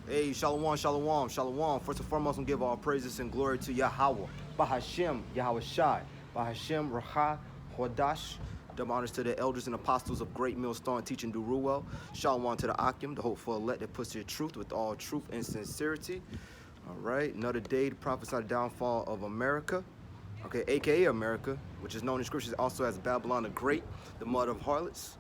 Hey, shalom, shalom, shalom. First and foremost, I'm give all praises and glory to Yahweh, Bahashem, Yahweh Shai, Bahashem, Raha, Hodash. Double honors to the elders and apostles of Great Millstone teaching Duruel. Shalom to the Akim, the hopeful elect that puts their truth with all truth and sincerity. All right, another day to prophesy the downfall of America. Okay, aka America, which is known in scriptures also as Babylon the Great, the mother of harlots,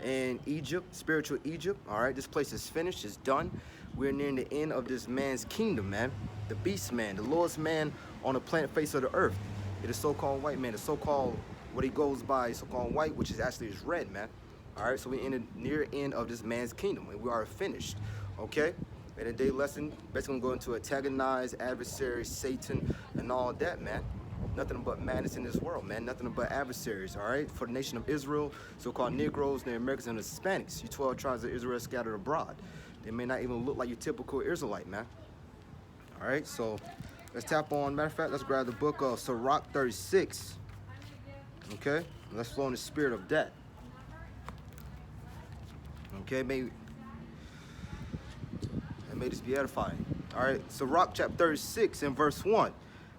and Egypt, spiritual Egypt. All right, this place is finished, it's done. We're nearing the end of this man's kingdom, man. The beast man, the lowest man on the planet face of the earth. It is so-called white man, the so-called, what he goes by, so-called white, which is actually is red, man. All right, so we're in the near end of this man's kingdom, and we are finished, okay? And today's lesson, basically gonna go into antagonize, adversary, Satan, and all that, man. Nothing but madness in this world, man. Nothing but adversaries, all right? For the nation of Israel, so-called Negroes, Native Americans, and the Hispanics. You 12 tribes of Israel scattered abroad. They may not even look like your typical Israelite, man. All right, so let's tap on. Matter of fact, let's grab the book of Sirach 36. Okay, let's flow in the spirit of death. Okay, may this be edifying. All right, Sirach chapter 36 and verse 1.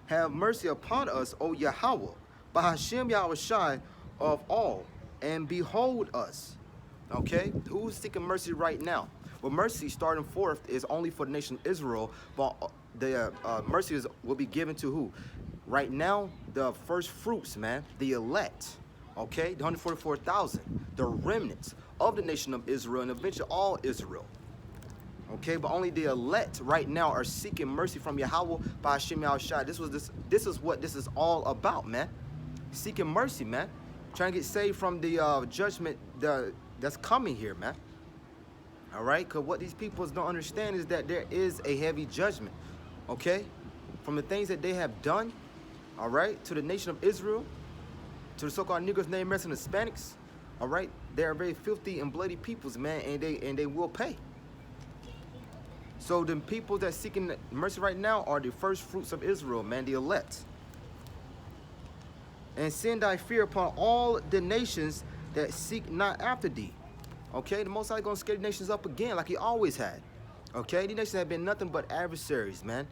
Have mercy upon us, O Yahweh, Bahashem Yahweh Shai of all, and behold us. Okay, who's seeking mercy right now? Well, mercy starting forth is only for the nation of Israel, but the mercy will be given to who? Right now, the first fruits, man, the elect, okay, the 144,000, the remnants of the nation of Israel, and eventually all Israel. Okay, but only the elect right now are seeking mercy from Yahweh by Hashem Yahweh Shai. This is what this is all about, man. Seeking mercy, man. Trying to get saved from the judgment that's coming here, man. All right, because what these peoples don't understand is that there is a heavy judgment, okay? From the things that they have done, all right, to the nation of Israel, to the so-called Negroes, Native Americans, and Hispanics, all right? They are very filthy and bloody peoples, man, and they will pay. So the people that seeking mercy right now are the first fruits of Israel, man, the elect. And send thy fear upon all the nations that seek not after thee. Okay, the Most High gonna scare the nations up again like he always had. Okay, these nations have been nothing but adversaries, man.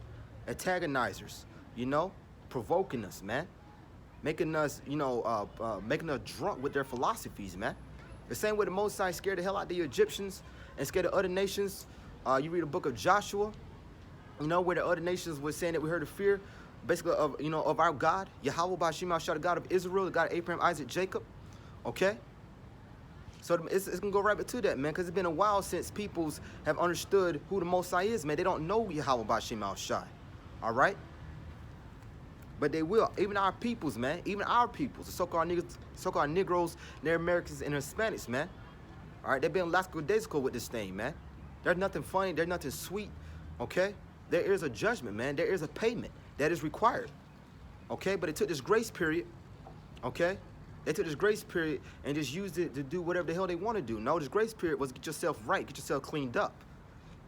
Antagonizers, you know, provoking us, man. Making us, you know, making us drunk with their philosophies, man. The same way the Most High scared the hell out of the Egyptians and scared the other nations. You read the book of Joshua, you know, where the other nations were saying that we heard of fear, basically of, you know, of our God, Yahweh Bashim Shah, the God of Israel, the God of Abraham, Isaac, Jacob. Okay. So it's going to go right back to that, man, because it's been a while since peoples have understood who the Most High is, man. They don't know Yahweh Bashim Shai, all right? But they will. Even our peoples, man, even our peoples, the so-called Negroes, Native Americans, and Hispanics, man. All right, they've been lackadaisical with this thing, man. There's nothing funny, there's nothing sweet, okay? There is a judgment, man. There is a payment that is required, okay? But it took this grace period, okay? They took this grace period and just used it to do whatever the hell they want to do. No, this grace period was get yourself right, get yourself cleaned up.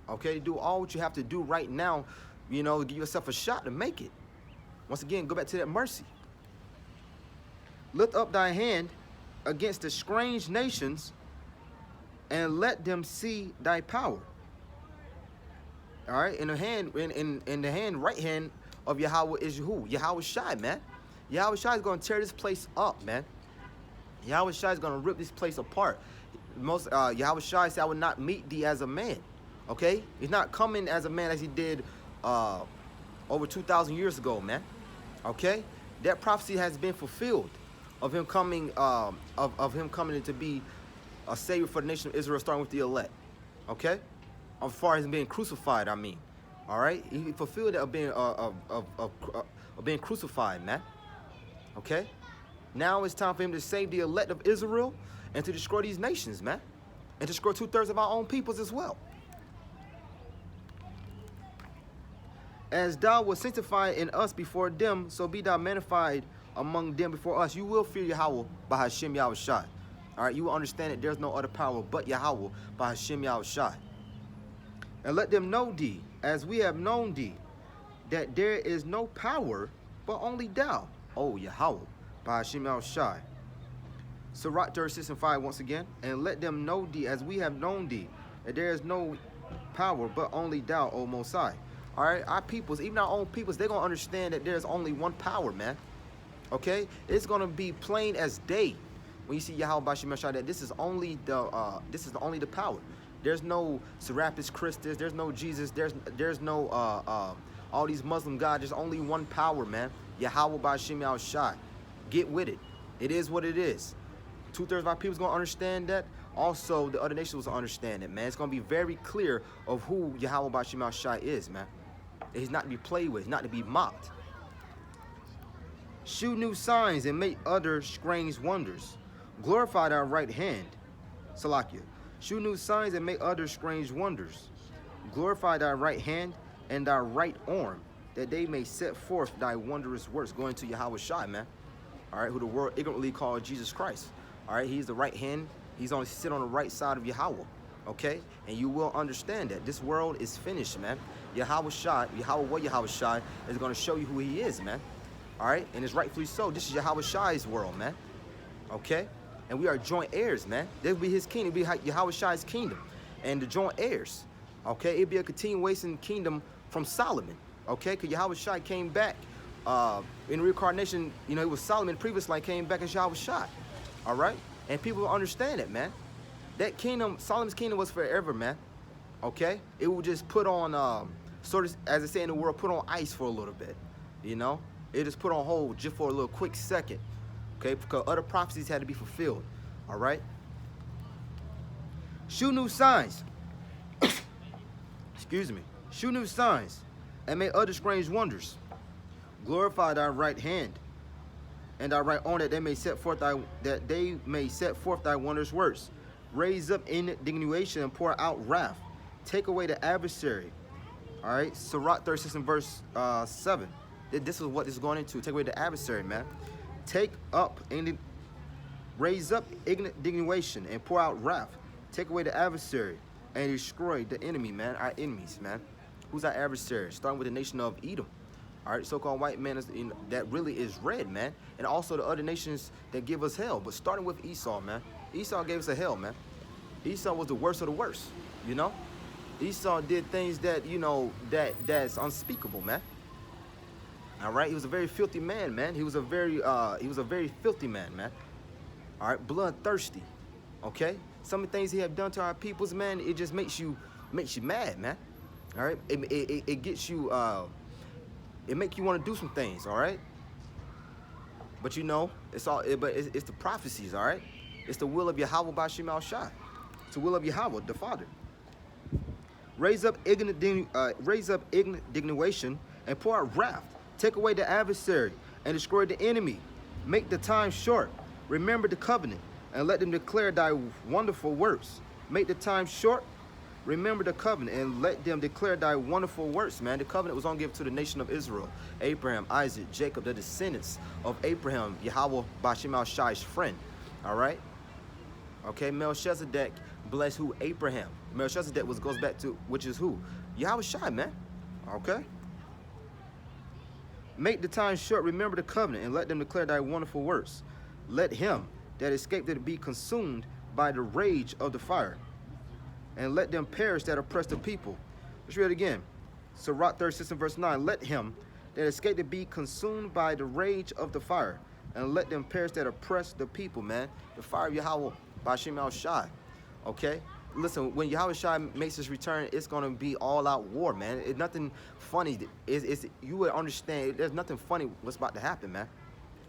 Okay, do all what you have to do right now, you know, give yourself a shot to make it. Once again, go back to that mercy. Lift up thy hand against the strange nations and let them see thy power. All right, in the hand, in the hand, right hand of Yahweh is who? Yahweh Shai, man. Yahweh Shai is going to tear this place up, man. Yahweh Shai is going to rip this place apart. Yahweh Shai said, I will not meet thee as a man. Okay? He's not coming as a man as he did over 2,000 years ago, man. Okay? That prophecy has been fulfilled of him coming, of him coming to be a savior for the nation of Israel, starting with the elect. Okay? As far as being crucified, I mean. All right? He fulfilled it of being crucified, man. Okay? Now it's time for him to save the elect of Israel and to destroy these nations, man. And destroy 2/3 of our own peoples as well. As thou wast sanctified in us before them, so be thou magnified among them before us. You will fear Yahweh by Hashem Yahweh Shai. All right, you will understand that there's no other power but Yahweh by Hashem Yahweh Shai. And let them know thee, as we have known thee, that there is no power but only thou, O Yahweh, by Hashem Yahweh Shai. Sirach 36 and 5 once again. And let them know thee, as we have known thee, that there is no power, but only thou, O Most High. All right, our peoples, even our own peoples, they're gonna understand that there's only one power, man. Okay, it's gonna be plain as day when you see Yahweh Bashim Mashai that this is only the power. There's no Serapis Christus, there's no Jesus, there's no all these Muslim gods. There's only one power, man. Yahweh Bashim Mashai. Get with it. It is what it is. 2/3 of our people's gonna understand that. Also, the other nations will understand it, man. It's gonna be very clear of who Yahweh Bashim Mashai is, man. He's not to be played with, he's not to be mocked. Shew new signs and make other strange wonders. Glorify thy right hand. Salakia. Shew new signs and make other strange wonders. Glorify thy right hand and thy right arm, that they may set forth thy wondrous works. Going to Yahweh Shai, man. All right, who the world ignorantly called Jesus Christ. All right, he's the right hand. He's on sit on the right side of Yahweh. Okay, and you will understand that this world is finished, man. Yahweh Shai, Yahweh Shai is going to show you who he is, man. All right, and it's rightfully so. This is Yahweh Shai's world, man. Okay, and we are joint heirs, man. This will be his kingdom. It'll be Yahweh Shai's kingdom, and the joint heirs. Okay, it'll be a continuation kingdom from Solomon. Okay, because Yahweh Shai came back in reincarnation. You know, it was Solomon previously came back as Yahweh Shai. All right, and people will understand it, man. That kingdom, Solomon's kingdom, was forever, man. Okay, it will just put on, sort of, as they say in the world, put on ice for a little bit. You know. It just put on hold just for a little quick second, okay? Because other prophecies had to be fulfilled, all right? Shew new signs. Excuse me. Shew new signs and make other strange wonders. Glorify thy right hand and thy right arm, that they may set forth thy wondrous works. Raise up indignation and pour out wrath. Take away the adversary. All right? Sirach 36 and verse 7. This is what this is going into. Take away the adversary, man. Raise up indignation and pour out wrath. Take away the adversary and destroy the enemy, man. Our enemies, man. Who's our adversary? Starting with the nation of Edom. All right, so-called white man that really is red, man. And also the other nations that give us hell. But starting with Esau, man. Esau gave us a hell, man. Esau was the worst of the worst, you know. Esau did things that, you know, that's unspeakable, man. All right, he was a very filthy man, man. He was a very filthy man, man. All right, bloodthirsty. Okay, some of the things he have done to our peoples, man, it just makes you mad, man. All right, it gets you, it make you want to do some things. All right, but you know, it's the prophecies. All right, it's the will of Yahweh Bashim Al Shai. It's the will of Yahweh, the Father. Raise up indignation and pour out wrath. Take away the adversary and destroy the enemy. Make the time short. Remember the covenant and let them declare thy wonderful works. Make the time short. Remember the covenant and let them declare thy wonderful works, man. The covenant was only given to the nation of Israel. Abraham, Isaac, Jacob, the descendants of Abraham, Yahweh Bashim Al Shai's friend. All right? Okay, Melchizedek blessed who? Abraham. Melchizedek goes back to, which is who? Yahweh Shai, man. Okay? Make the time short, remember the covenant, and let them declare thy wonderful works. Let him that escaped it be consumed by the rage of the fire, and let them perish that oppress the people. Let's read it again. Sirach 36 and verse 9. Let him that escaped it be consumed by the rage of the fire, and let them perish that oppress the people, man. The fire of Yahweh Bashim Al Shai. Okay? Listen, when Yahweh Shai makes his return, it's going to be all-out war, man. It's nothing funny. You would understand, there's nothing funny what's about to happen, man.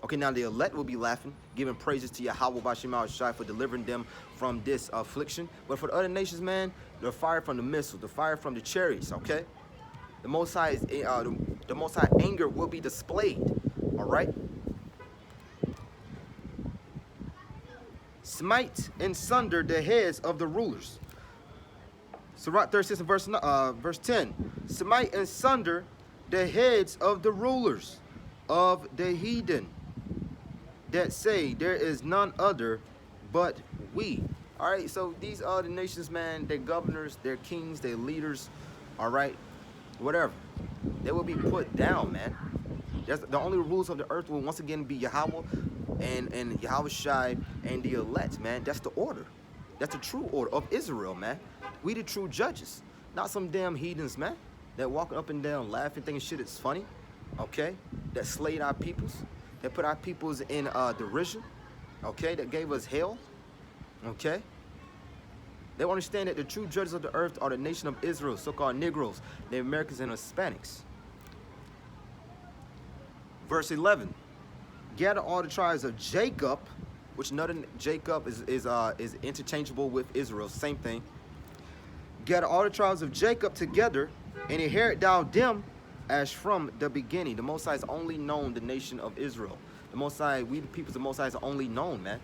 Okay, now the elect will be laughing, giving praises to Yahweh Bashim Al Shai for delivering them from this affliction. But for the other nations, man, the fire from the missiles, the fire from the chariots, okay? The Most High's, the Most High anger will be displayed, all right? Smite and sunder the heads of the rulers. Sirach 36 and verse 10. Smite and sunder the heads of the rulers of the heathen that say there is none other but we. All right, so these other nations, man, their governors, their kings, their leaders, all right, whatever, they will be put down, man. The only rules of the earth will once again be Yahweh and Yahweh Shai and the elect, man. That's the order. That's the true order of Israel, man. We the true judges. Not some damn heathens, man, that walking up and down laughing, thinking shit is funny, okay? That slayed our peoples, that put our peoples in derision, okay? That gave us hell, okay? They will understand that the true judges of the earth are the nation of Israel, so-called Negroes, the Americans and Hispanics. Verse 11, gather all the tribes of Jacob, which another Jacob is interchangeable with Israel, same thing. Gather all the tribes of Jacob together, and inherit thou them as from the beginning. The Most High is only known the nation of Israel. The Most High, we the people of the Most High is only known, man.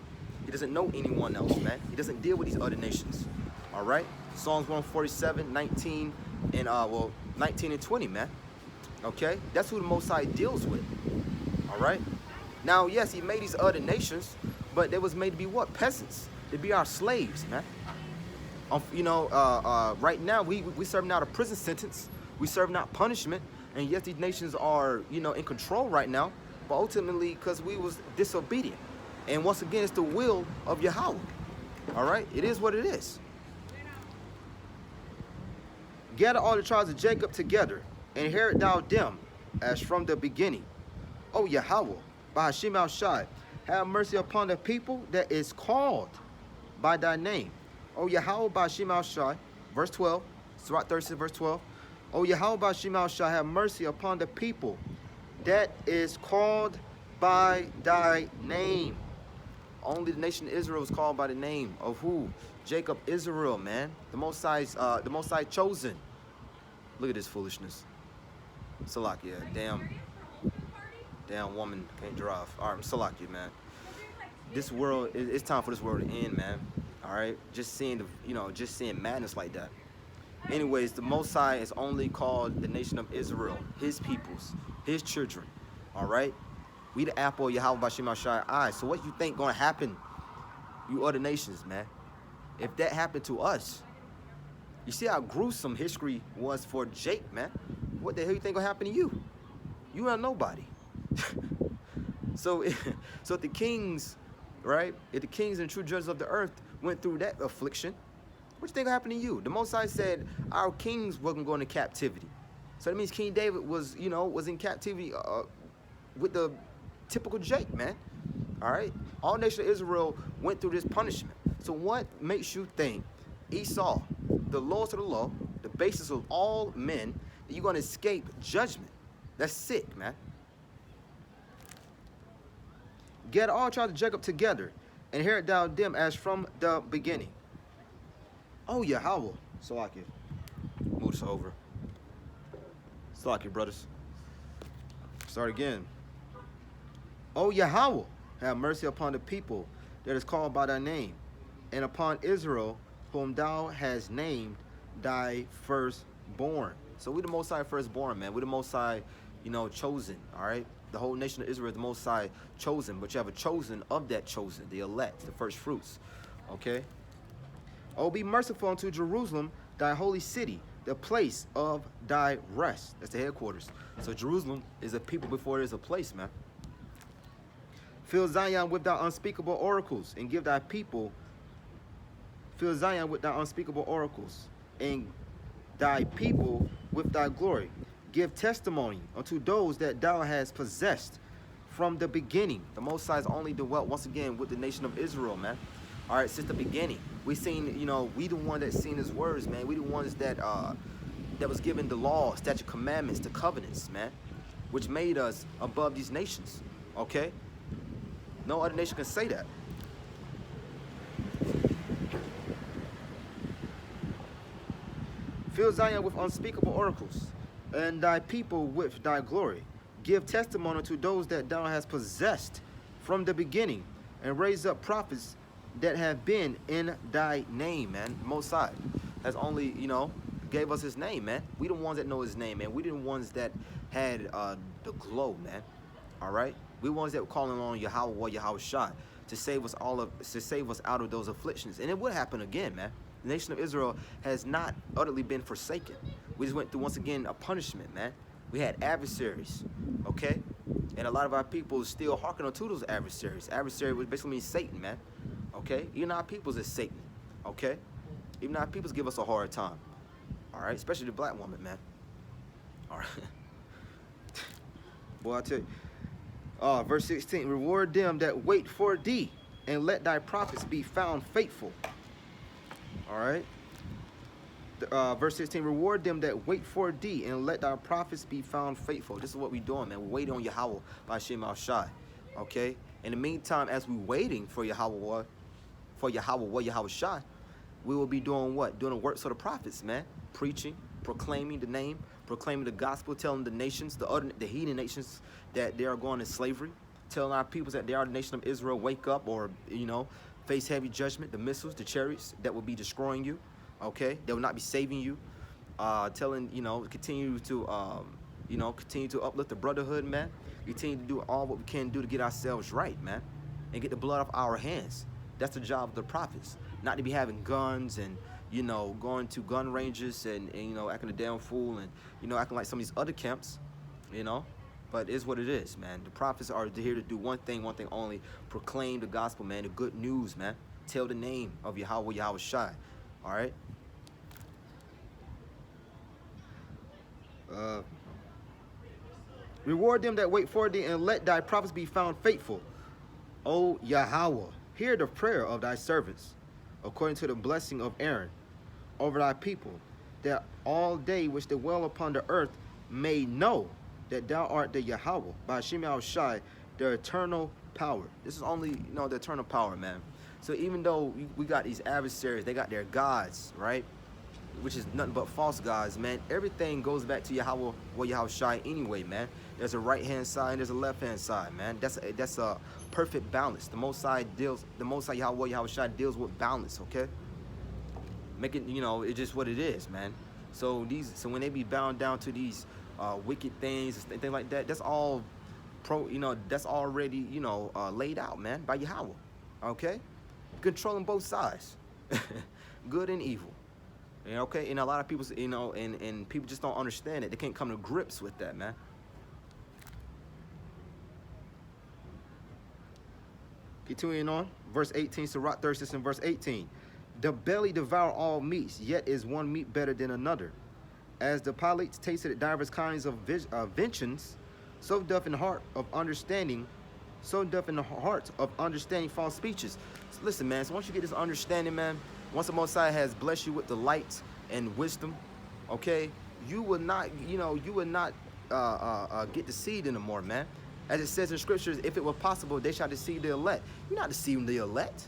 He doesn't know anyone else, man. He doesn't deal with these other nations. All right? Psalms 147, 19, and 19 and 20, man. Okay? That's who the Most High deals with. All right? Now, yes, he made these other nations, but they was made to be what? Peasants. To be our slaves, man. Right now, we serving out a prison sentence. We serving out punishment. And yes, these nations are, in control right now. But ultimately, because we was disobedient. And once again, it's the will of Yahweh. All right? It is what it is. Gather all the tribes of Jacob together, and inherit thou them as from the beginning. O Yahweh, by Hashem Shai, have mercy upon the people that is called by thy name. O Yahweh, by Hashem Shai, verse 12, Surah 36, verse 12. O Yahweh, by Hashem Shai, have mercy upon the people that is called by thy name. Only the nation of Israel is called by the name of who? Jacob, Israel, man. The Most High chosen. Look at this foolishness. Salakia, damn woman can't drive. All right, Salakia, man. This world, it's time for this world to end, man. All right, just seeing madness like that. Anyways, the Most High is only called the nation of Israel, his peoples, his children. All right, we the apple of Yahweh Bashim Shai eye. So what you think gonna happen, you other nations, man? If that happened to us, you see how gruesome history was for Jake, man. What the hell you think gonna happen to you? You are nobody. So if the kings, right? If the kings and true judges of the earth went through that affliction, what you think happened to you? The Most High said our kings wasn't going to captivity. So that means King David was in captivity with the typical Jake, man. All right? All nation of Israel went through this punishment. So what makes you think Esau, the lowest of the low, the basis of all men, that you're going to escape judgment? That's sick, man. Get all tribes of Jacob together, and inherit thou them as from the beginning. Oh, Yahweh. Salakia. Move this over. Salakia, brothers. Start again. Oh, Yahweh, have mercy upon the people that is called by thy name, and upon Israel, whom thou hast named thy firstborn. So we the Most High firstborn, man. We the Most High, chosen, all right? The whole nation of Israel is the Most High chosen, but you have a chosen of that chosen, the elect, the first fruits, okay? Oh, be merciful unto Jerusalem, thy holy city, the place of thy rest. That's the headquarters. So Jerusalem is a people before it is a place, man. Fill Zion with thy unspeakable oracles, and give thy people, fill Zion with thy unspeakable oracles, and thy people with thy glory. Give testimony unto those that thou hast possessed from the beginning. The Most High has only dwelt, once again, with the nation of Israel, man. All right, since the beginning. We seen, we the one that seen his words, man. We the ones that was given the law, statute, commandments, the covenants, man, which made us above these nations, okay? No other nation can say that. Fill Zion with unspeakable oracles, and thy people with thy glory. Give testimony to those that thou hast possessed from the beginning, and raise up prophets that have been in thy name, man. Most High has only, gave us his name, man. We the ones that know his name, man. We the ones that had the glow, man. All right? We the ones that were calling on Yahweh or Yahweh Shai to save us out of those afflictions. And it would happen again, man. The nation of Israel has not utterly been forsaken. We just went through, once again, a punishment, man. We had adversaries, okay? And a lot of our people still hearken unto those adversaries. Adversary would basically mean Satan, man. Okay? Even our peoples is Satan, okay? Even our peoples give us a hard time. All right, especially the black woman, man. All right. Boy, I tell you. Verse 16, reward them that wait for thee, and let thy prophets be found faithful. All right. Verse 16, reward them that wait for thee, and let thy prophets be found faithful. This is what we doing, man. We're waiting on Yahweh by Shem Al Shai. Okay? In the meantime, as we waiting for Yahweh, Yahweh Shai, we will be doing what? Doing the works of the prophets, man. Preaching, proclaiming the name, proclaiming the gospel, telling the nations, the heathen nations, that they are going in slavery, telling our peoples that they are the nation of Israel, wake up, or, you know, face heavy judgment, the missiles, the chariots that will be destroying you, okay? They will not be saving you. Telling, you know, continue to uplift the brotherhood, man. Continue to do all what we can do to get ourselves right, man, and get the blood off our hands. That's the job of the prophets, not to be having guns and, you know, going to gun ranges and you know, acting a damn fool and, you know, acting like some of these other camps, you know. But it's what it is, man. The prophets are here to do one thing only: proclaim the gospel, man, the good news, man. Tell the name of Yahweh Shai. All right. Reward them that wait for thee, and let thy prophets be found faithful. O Yahweh, hear the prayer of thy servants, according to the blessing of Aaron, over thy people, that all they which dwell upon the earth may know that thou art the Yahweh, by Shem Al Shai, the eternal power. This is only, you know, the eternal power, man. So even though we got these adversaries, they got their gods, right? Which is nothing but false gods, man. Everything goes back to Yahweh Shai anyway, man. There's a right-hand side and there's a left-hand side, man. That's a perfect balance. The Most High Yahweh Shai deals with balance, okay? Make it, you know, it's just what it is, man. So when they be bound down to these wicked things and things like that, that's all that's already, you know, laid out, man, by Yahweh. Okay? Controlling both sides. Good and evil. Okay, and a lot of people, you know, and people just don't understand it. They can't come to grips with that, man. Continuing on, verse 18, Sirach 36 and verse 18. The belly devour all meats, yet is one meat better than another. As the palates tasted divers kinds of vengeance, so doth in the heart of understanding, false speeches. So listen, man, so once you get this understanding, man, once the Most High has blessed you with the light and wisdom, okay, you will not get deceived anymore, man. As it says in scriptures, if it were possible, they shall deceive the elect. You're not deceiving the elect,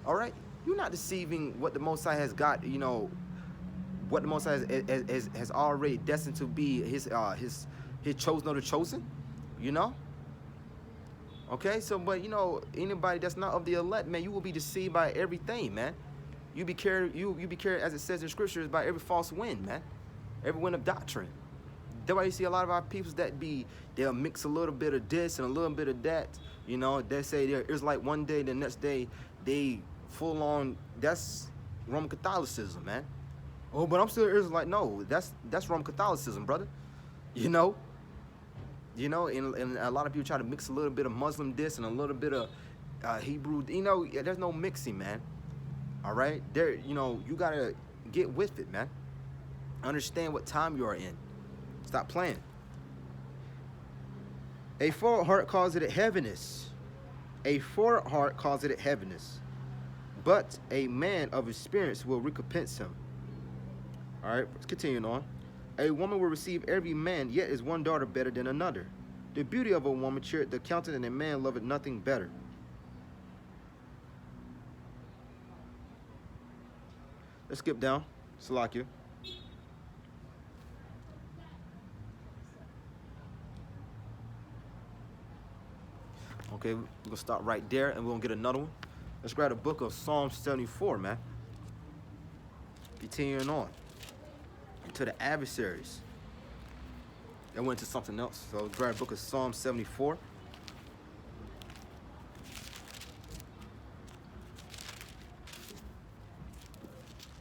all right? You're not deceiving what the Most High has got, you know, what the Most High has already destined to be his chosen or the chosen, you know? Okay, so, but, you know, anybody that's not of the elect, man, you will be deceived by everything, man. You be carried, as it says in scriptures, by every false wind, man. Every wind of doctrine. That's why you see a lot of our people they'll mix a little bit of this and a little bit of that. You know, they say they're Israelite one day, the next day they full on, that's Roman Catholicism, man. Oh, but I'm still Israelite. No, that's Roman Catholicism, brother. You know? You know, and a lot of people try to mix a little bit of Muslim this and a little bit of Hebrew. You know, there's no mixing, man. All right? There, you know, you got to get with it, man. Understand what time you are in. Stop playing. A forward heart calls it a heaviness. A forward heart calls it a heaviness. But a man of experience will recompense him. All right, let's continue on. A woman will receive every man, yet is one daughter better than another. The beauty of a woman cheereth the countenance, and a man loveth nothing better. Let's skip down. Salakia. Okay, we're going to stop right there, and we're going to get another one. Let's grab the book of Psalm 74, man. Continuing on. To the adversaries. That went to something else. So let's grab the book of Psalm 74.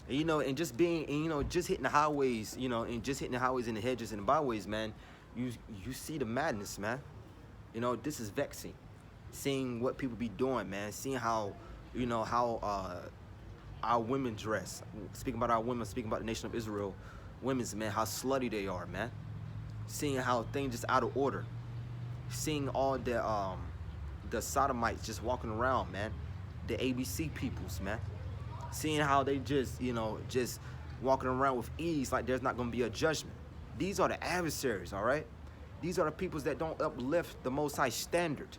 And, you know, and just being, and, you know, just hitting the highways, you know, and just hitting the highways and the hedges and the byways, man, you see the madness, man. You know, this is vexing. Seeing what people be doing, man. Seeing how, you know, how our women dress. Speaking about our women, speaking about the nation of Israel. women's, man, how slutty they are, man. Seeing how things just out of order. Seeing all the sodomites just walking around, man. The ABC peoples, man. Seeing how they just, just walking around with ease like there's not going to be a judgment. These are the adversaries, all right? These are the peoples that don't uplift the Most High standard,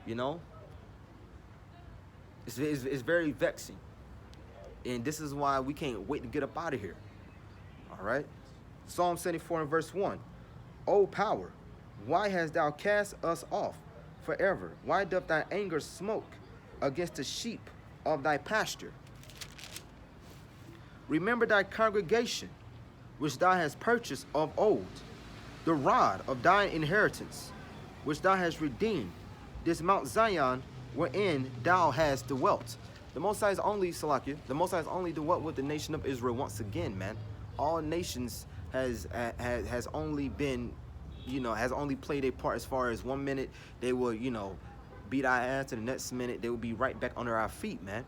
you know? It's very vexing. And this is why we can't wait to get up out of here, all right? Psalm 74 and verse 1. O power, why hast thou cast us off forever? Why doth thy anger smoke against the sheep of thy pasture? Remember thy congregation, which thou hast purchased of old, the rod of thine inheritance, which thou hast redeemed, this Mount Zion, wherein thou hast dwelt. The Most High is only, Salakia, the Most High has only dwelt with the nation of Israel once again, man. All nations has only been, has only played a part as far as 1 minute they will, beat our ass, and the next minute they will be right back under our feet, man.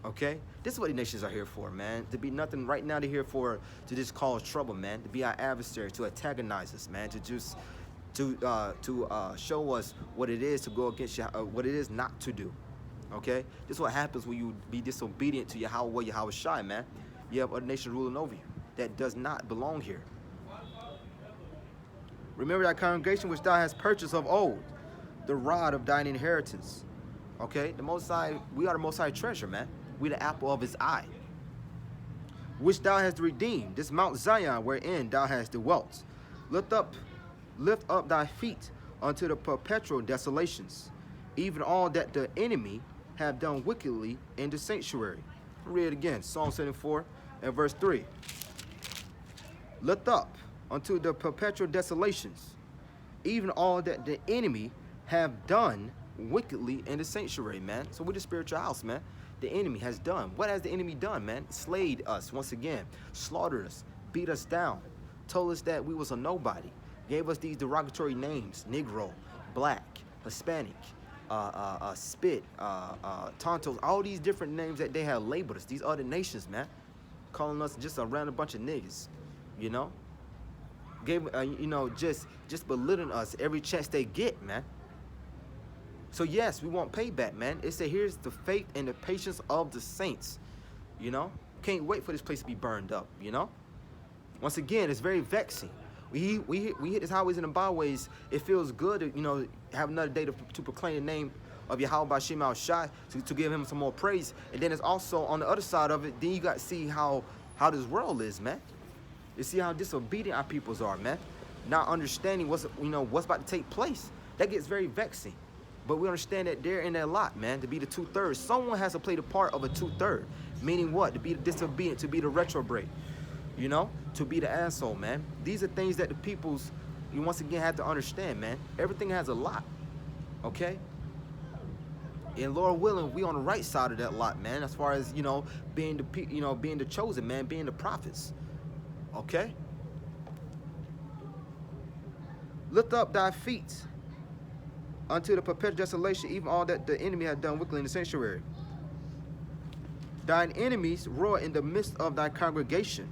Okay? This is what the nations are here for, man. To be nothing right now, they're here for, to just cause trouble, man. To be our adversary, to antagonize us, man. To just, to show us what it is to go against what it is not to do. Okay? This is what happens when you be disobedient to Yahweh Shai, man. You have other nations ruling over you. That does not belong here. Remember thy congregation which thou hast purchased of old, the rod of thine inheritance. Okay? The Most High, we are the Most High treasure, man. We the apple of his eye, which thou hast redeemed, this Mount Zion wherein thou hast dwelt. Lift up thy feet unto the perpetual desolations, even all that the enemy have done wickedly in the sanctuary. Read it again, Psalm 74 and verse 3. Lift up unto the perpetual desolations, even all that the enemy have done wickedly in the sanctuary, man. So we're the spiritual house, man. The enemy has done. What has the enemy done, man? Slayed us once again, slaughtered us, beat us down, told us that we was a nobody, gave us these derogatory names: Negro, Black, Hispanic, Spit, Tontos, all these different names that they have labeled us. These other nations, man, calling us just a random bunch of niggas, Gave, just belittling us every chance they get, man. So yes, we want payback, man. It said, here's the faith and the patience of the saints. Can't wait for this place to be burned up. Once again, it's very vexing. We hit these highways and the byways. It feels good to have another day to proclaim the name of Yahweh Bashim Al Shai, to give him some more praise. And then it's also on the other side of it. Then you got to see how this world is, man. You see how disobedient our peoples are, man. Not understanding what's about to take place. That gets very vexing. But we understand that they're in that lot, man, to be the 2/3. Someone has to play the part of a 2/3. Meaning what? To be the disobedient, to be the retrograde, to be the asshole, man. These are things that the peoples, you once again have to understand, man. Everything has a lot, okay? And Lord willing, we on the right side of that lot, man, as far as, being the chosen, man, being the prophets, okay? Lift up thy feet unto the perpetual desolation, even all that the enemy had done wickedly in the sanctuary. Thine enemies roar in the midst of thy congregation.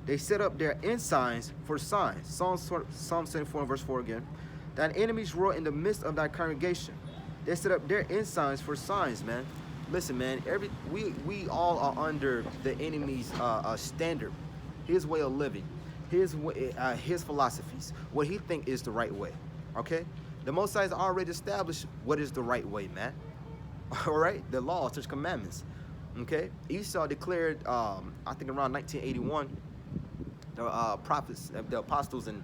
They set up their ensigns for signs. Psalm 74 and verse 4 again. Thine enemies roar in the midst of thy congregation. They set up their ensigns for signs, man. Listen, man, we all are under the enemy's standard, his way of living, his philosophies, what he think is the right way, okay? The Most High has already established what is the right way, man. All right? The law, such commandments. Okay? Esau declared, I think around 1981, the prophets, the apostles, and,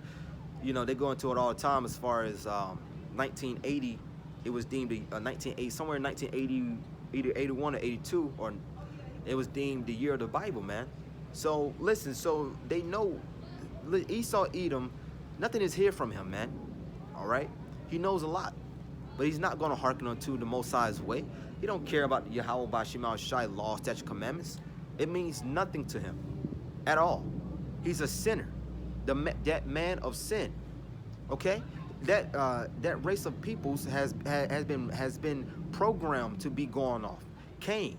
they go into it all the time as far as 1980. It was deemed 1980, somewhere in 1980, either 81 or 82, or it was deemed the year of the Bible, man. So, listen, so they know Esau, Edom, nothing is here from him, man. All right? He knows a lot, but he's not going to hearken unto the Most High's way. He don't care about Yahweh Bashim Al Shai law, statute, commandments. It means nothing to him at all. He's a sinner, that man of sin. Okay, that race of peoples has been programmed to be going off. Cain,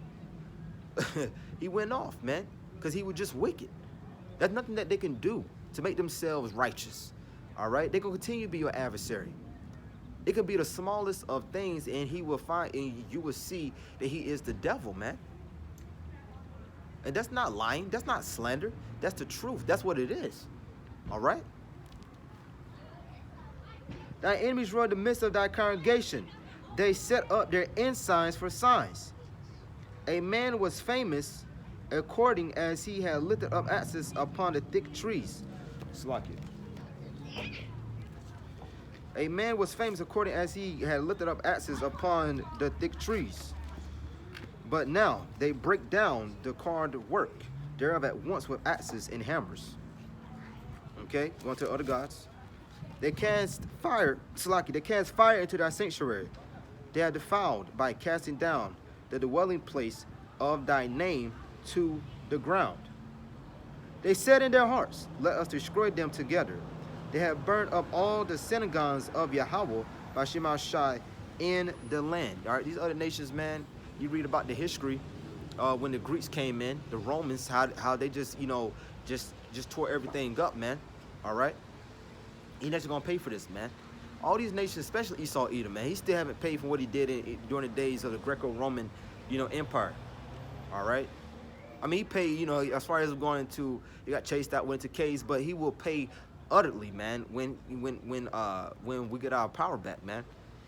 he went off, man, because he was just wicked. There's nothing that they can do to make themselves righteous. All right? They're going to continue to be your adversary. It could be the smallest of things, and he will find, and you will see that he is the devil, man. And that's not lying. That's not slander. That's the truth. That's what it is. All right? Thy enemies run the midst of thy congregation. They set up their ensigns for signs. A man was famous according as he had lifted up axes upon the thick trees. Slack it. A man was famous according as he had lifted up axes upon the thick trees. But now they break down the carved work thereof at once with axes and hammers. Okay, going to the other gods. They cast fire, Salaki, they cast fire into thy sanctuary. They are defiled by casting down the dwelling place of thy name to the ground. They said in their hearts, let us destroy them together. They have burned up all the synagogues of Yahweh by Shema Shai in the land. All right, these other nations, man, you read about the history when the Greeks came in, the Romans, how they just, you know, just tore everything up, man. All right, he never gonna pay for this, man. All these nations, especially Esau Edom, man, he still haven't paid for what he did during the days of the Greco-Roman, you know, Empire. All right. I mean, he paid, you know, as far as going to, he got chased out, went into caves, but he will pay utterly, man, when we get our power back, man.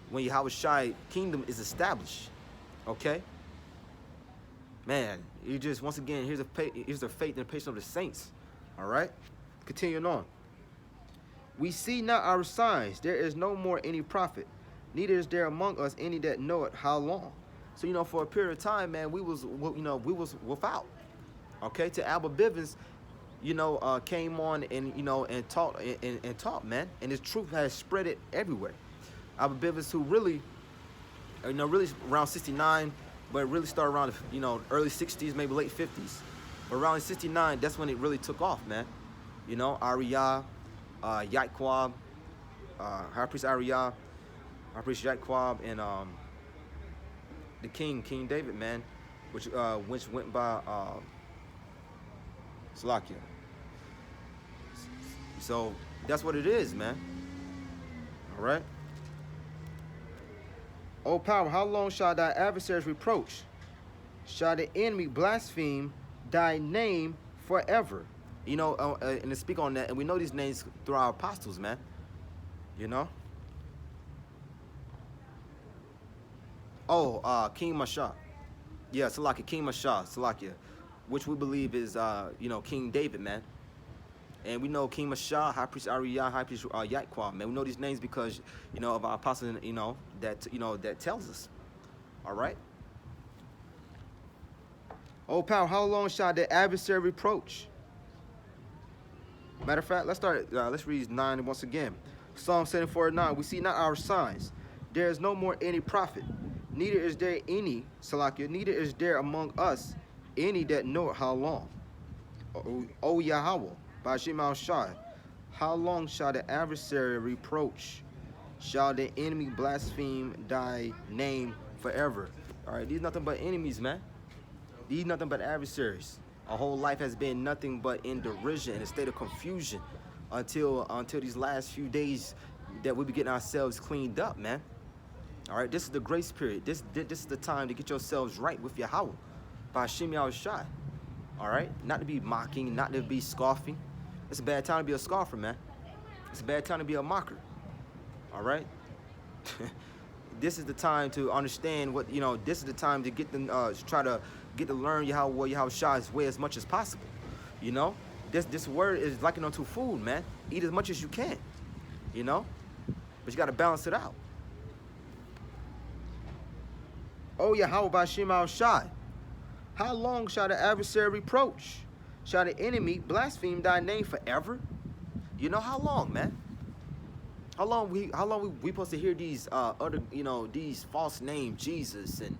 When Yahweh Shai kingdom is established. Okay? Man, you just, once again, here's the faith and the patience of the saints. All right? Continuing on. We see not our signs. There is no more any prophet. Neither is there among us any that know it how long. So, you know, for a period of time, man, we was without. Okay? To Abba Bivens, you know, came on and, you know, and taught, and taught, man. And his truth has spread it everywhere. Abba Bivens, who really, you know, really around 69, but really started around, you know, early 60s, maybe late 50s. But around 69, that's when it really took off, man. You know, Ariyah, Yatquab, High Priest Ariyah, High Priest Yatquab, and the King David, man, which went by Salakia. So that's what it is, man. All right. O power, how long shall thy adversaries reproach? Shall the enemy blaspheme thy name forever? You know, and to speak on that, and we know these names through our apostles, man. You know. Oh, King Masha. Yeah, Salakia, King Masha, Salakia, which we believe is, you know, King David, man. And we know King Masha, High Priest Ariyah, High Priest Yatquab, man. We know these names because, you know, of our apostles, you know, that tells us. All right. Oh, power, how long shall the adversary reproach? Matter of fact, let's read 9 once again. Psalm 74:9. We see not our signs. There is no more any prophet. Neither is there any, Salakia, neither is there among us any that know how long. O Yahweh, by Shema Shai, how long shall the adversary reproach? Shall the enemy blaspheme thy name forever? All right, these nothing but enemies, man. These nothing but adversaries. Our whole life has been nothing but in derision, in a state of confusion, until these last few days that we be getting ourselves cleaned up, man. All right, this is the grace period. This is the time to get yourselves right with Yahweh, by Hashem Yahushai. All right, not to be mocking, not to be scoffing. It's a bad time to be a scoffer, man. It's a bad time to be a mocker. All right. This is the time to understand what, you know. This is the time to get them, try to get to learn Yahushai's way as much as possible. You know, this word is likened unto food, man. Eat as much as you can. You know, but you got to balance it out. Oh Yahweh by Shema Shai, how long shall the adversary reproach? Shall the enemy blaspheme thy name forever? You know, how long, man? How long we supposed to hear these other, you know, these false names, Jesus, and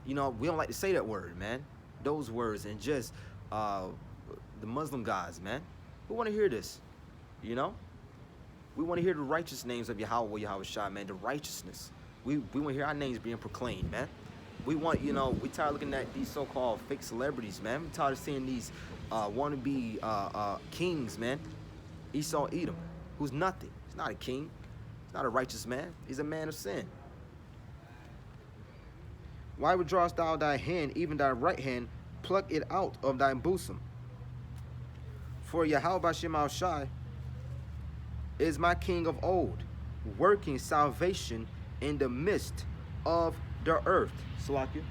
you know, we don't like to say that word, man. Those words, and just the Muslim guys, man. We want to hear this, you know. We want to hear the righteous names of Yahweh, Yahweh Shai, man. The righteousness. We want to hear our names being proclaimed, man. We want, you know, we tired of looking at these so-called fake celebrities, man. We tired of seeing wannabe kings, man. Esau Edom, who's nothing. He's not a king. He's not a righteous man. He's a man of sin. Why withdrawest thou thy hand, even thy right hand, pluck it out of thy bosom? For Yahweh Bashem Shai is my king of old, working salvation in the midst of the earth. Salakia.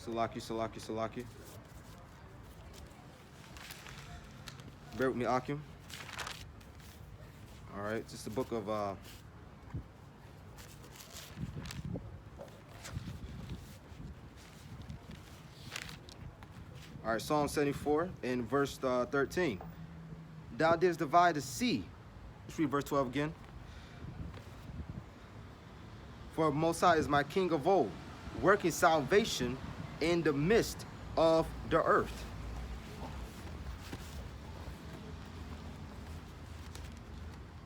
Salaki. Bear with me, Akim. All right, it's just the book of all right, Psalm 74 in verse 13. Thou didst divide the sea. Let's read verse 12 again. For Most High is my king of old, working salvation in the midst of the earth.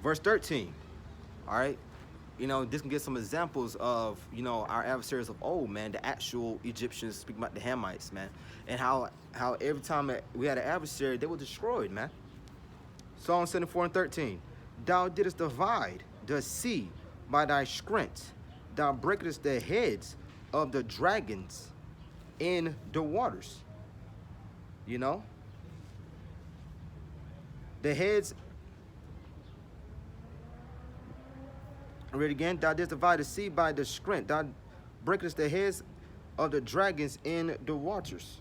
Verse 13, all right, you know, this can get some examples of, you know, our adversaries of old, man, the actual Egyptians, speaking about the Hamites, man, and how every time that we had an adversary, they were destroyed, man. Psalm 74 and 13, thou didst divide the sea by thy strength, thou breakest the heads of the dragons in the waters. You know, the heads. Read again. Thou didst divide the sea by the strength, thou breakest the heads of the dragons in the waters.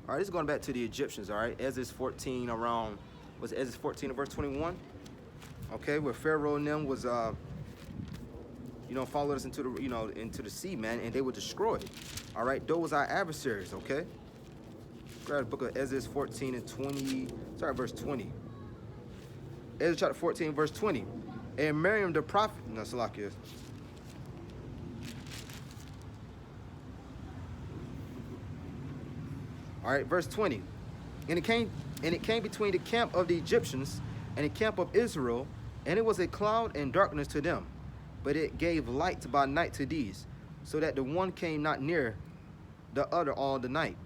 All right, this is going back to the Egyptians. All right, Exodus 14 around, was it Exodus 14 and verse 21? Okay, where Pharaoh and them was you know, followed us into the, you know, into the sea, man, and they were destroyed. All right, those are our adversaries. Okay, grab the book of Exodus 14 and 20. Sorry, verse 20. Exodus chapter 14, verse 20. And Miriam the prophet, no, Salakia. All right, verse 20. And it came between the camp of the Egyptians and the camp of Israel, and it was a cloud and darkness to them, but it gave light by night to these, so that the one came not near the other all the night.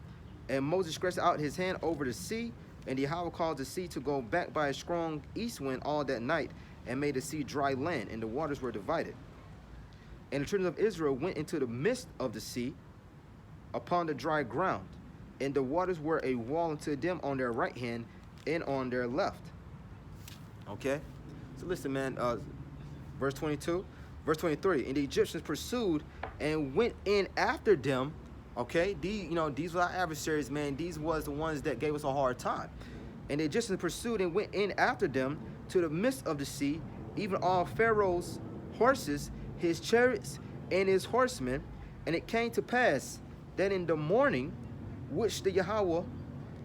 And Moses stretched out his hand over the sea, and Yahweh caused the sea to go back by a strong east wind all that night, and made the sea dry land, and the waters were divided. And the children of Israel went into the midst of the sea upon the dry ground, and the waters were a wall unto them on their right hand and on their left. Okay, so listen, man, verse 22, verse 23, and the Egyptians pursued and went in after them. Okay, you know, these were our adversaries, man. These was the ones that gave us a hard time. And the Egyptians pursued and went in after them to the midst of the sea, even all Pharaoh's horses, his chariots, and his horsemen. And it came to pass that in the morning, which the Yahweh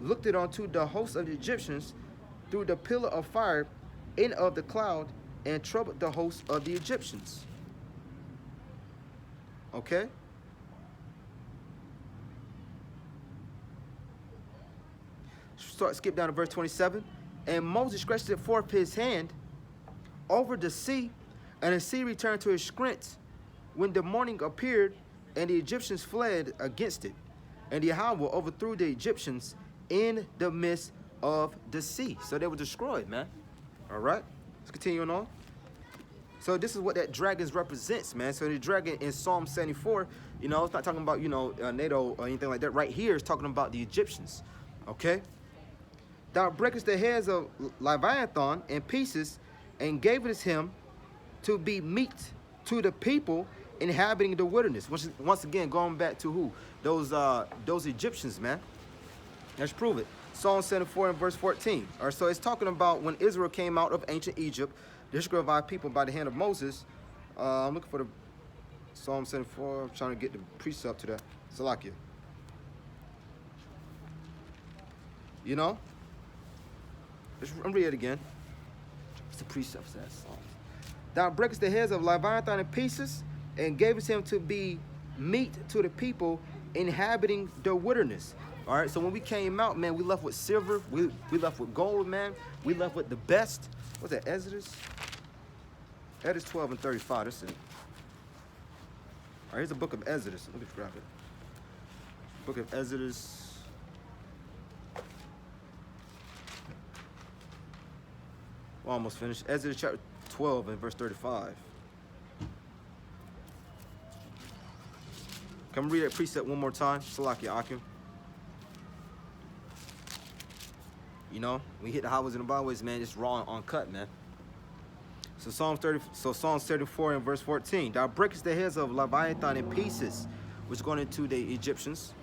looked it unto the host of the Egyptians through the pillar of fire and of the cloud, and troubled the host of the Egyptians. Okay? Skip down to verse 27. And Moses stretched forth his hand over the sea, and the sea returned to its strength when the morning appeared, and the Egyptians fled against it. And Yahweh overthrew the Egyptians in the midst of the sea. So they were destroyed, man. All right, let's continue on. So this is what that dragon represents, man. So the dragon in Psalm 74, you know, it's not talking about, you know, NATO or anything like that. Right here, it's talking about the Egyptians. Okay. Thou breakest the heads of Leviathan in pieces, and gavest him to be meat to the people inhabiting the wilderness. Once again, going back to who? Those Egyptians, man. Let's prove it. Psalm 74 and verse 14. All right, so it's talking about when Israel came out of ancient Egypt, the history of our people by the hand of Moses. I'm looking for the Psalm 74. I'm trying to get the precept to that. Salakia. You know? Let's read it again. What's the precept for that psalm? Thou breakest the heads of Leviathan in pieces, and gavest him to be meat to the people inhabiting the wilderness. All right, so when we came out, man, we left with silver, we left with gold, man. We left with the best. What's that, Exodus? Exodus 12 and 35, that's it. right, here's the book of Exodus. Let me grab it. Book of Exodus. We're almost finished. Exodus chapter 12 and verse 35. Can we read that precept one more time? Salakia Akim. You know, we hit the highways and the byways, man, it's raw and uncut, man. So Psalms 34 and verse 14. Thou breakest the heads of Leviathan in pieces, which going into the Egyptians,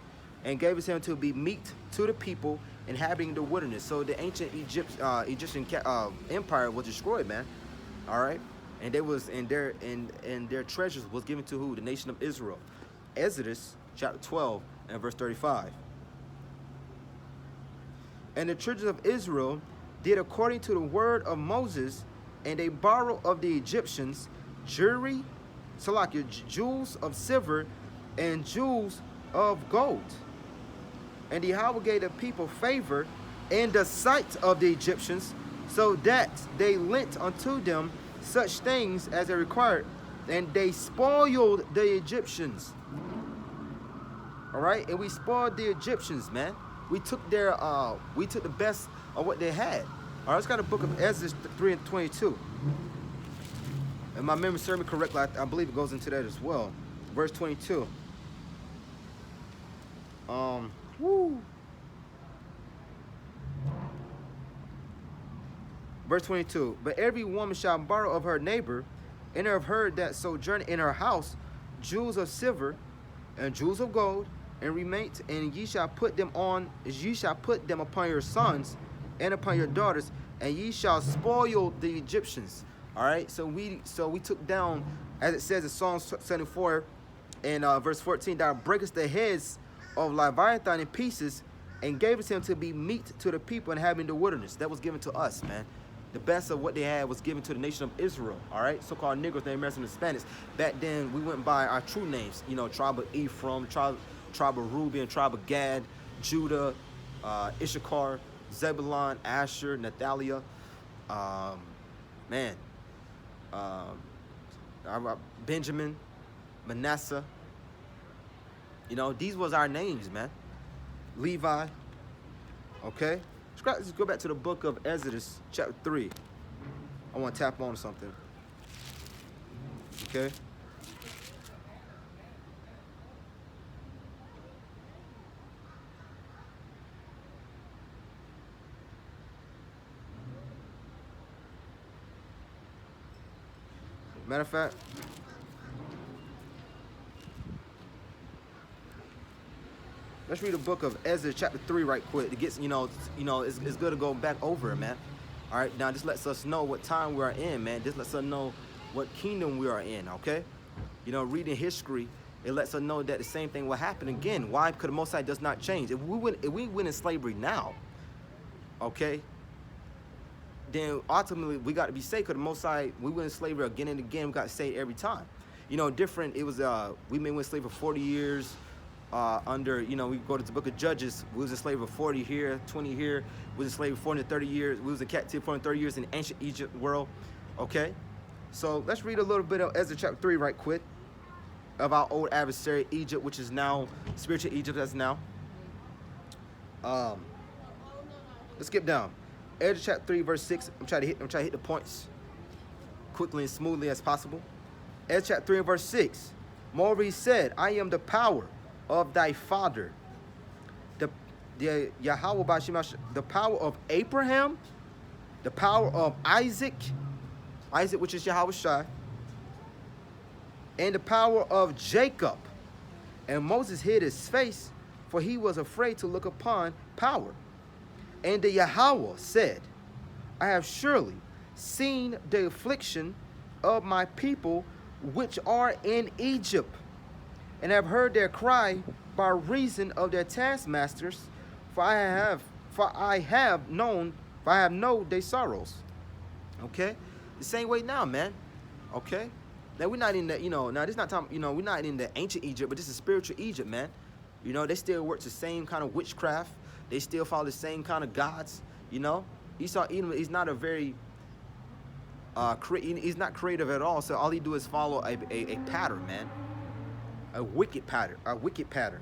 and gavest him to be meat to the people inhabiting the wilderness. So the ancient Egyptian empire was destroyed, man. All right, and they was and their treasures was given to who? The nation of Israel. Exodus chapter 12 and verse 35. And the children of Israel did according to the word of Moses, and they borrowed of the Egyptians jewelry, jewels of silver, and jewels of gold. And Yahweh gave the people favor in the sight of the Egyptians, so that they lent unto them such things as they required, and they spoiled the Egyptians. All right, and we spoiled the Egyptians, man. We took the best of what they had. All right, let's got a book of Exodus 3 and 22. And my memory serves me correctly, I believe it goes into that as well. Verse 22. Verse 22. But every woman shall borrow of her neighbor, and of her that sojourn in her house, jewels of silver and jewels of gold, and remains, and ye shall put them upon your sons and upon your daughters, and ye shall spoil the Egyptians. All right, so we took down, as it says in Psalm 74 and verse 14, thou breakest the heads of Leviathan in pieces, and gavest him to be meat to the people inhabiting the wilderness. That was given to us, man. The best of what they had was given to the nation of Israel. All right, so-called Negroes, the Americans, and Hispanics. Back then, we went by our true names. You know, tribe of Ephraim, tribe of Reuben, tribe of Gad, Judah, Issachar, Zebulun, Asher, Nathalia, Benjamin, Manasseh. You know, these was our names, man. Levi. Okay, let's go back to the book of Exodus, chapter 3. I want to tap on something. Okay. Matter of fact, let's read the book of Ezra, chapter 3, right quick. It gets, it's good to go back over it, man. All right, now this lets us know what time we are in, man. This lets us know what kingdom we are in, okay? You know, reading history, it lets us know that the same thing will happen again. Why? Because the Most High does not change. If we went in slavery now, okay, then ultimately we got to be saved, because the Most High, we went in slavery again and again. We got saved every time. You know, different. It was we may went slave for 40 years. Under, you know, we go to the book of Judges. We was in slavery for 40 here, 20 here. We was in slavery for 430 years. We was in captivity for 430 years in the ancient Egypt world. Okay, so let's read a little bit of Ezra chapter 3 right quick, of our old adversary Egypt, which is now spiritual Egypt. That's now. Let's skip down. Ezra chapter 3 verse 6. I'm trying to hit the points quickly and smoothly as possible. Ezra chapter 3 and verse 6. Moreover, he said, I am the power of thy father, the Yahweh Bashemash, the power of Abraham, the power of Isaac, which is Yahweh Shai, and the power of Jacob. And Moses hid his face, for he was afraid to look upon power. And the Yahweh said, I have surely seen the affliction of my people which are in Egypt, and have heard their cry by reason of their taskmasters, for I have known their sorrows. Okay, the same way now, man. Okay, now we're not in the, now this is not time, we're not in the ancient Egypt, but this is spiritual Egypt, man. You know, they still work the same kind of witchcraft. They still follow the same kind of gods. You know, Esau Edom is not a very he's not creative at all. So all he do is follow a pattern, man. A wicked pattern. A wicked pattern.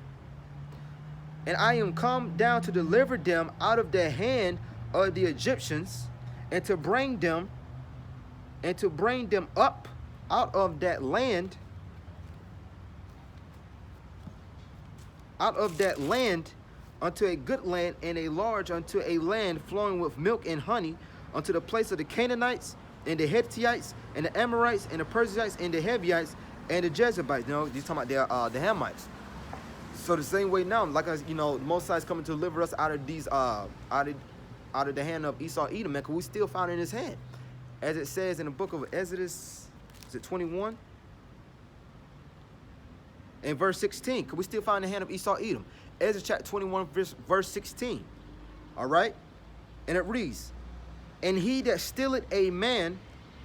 And I am come down to deliver them out of the hand of the Egyptians, and to bring them up out of that land, unto a good land, and a large, unto a land flowing with milk and honey, unto the place of the Canaanites and the Hittites and the Amorites and the Perizzites and the Hevites and the Jebusites. You know, he's talking about the Hamites. So the same way now, like us, you know, the Most High is coming to deliver us out of these, out of the hand of Esau, Edom, man, because we still found in his hand, as it says in the book of Exodus, is it 21? In verse 16, because we still find the hand of Esau, Edom. Exodus chapter 21, verse 16. All right, and it reads, and he that stealeth a man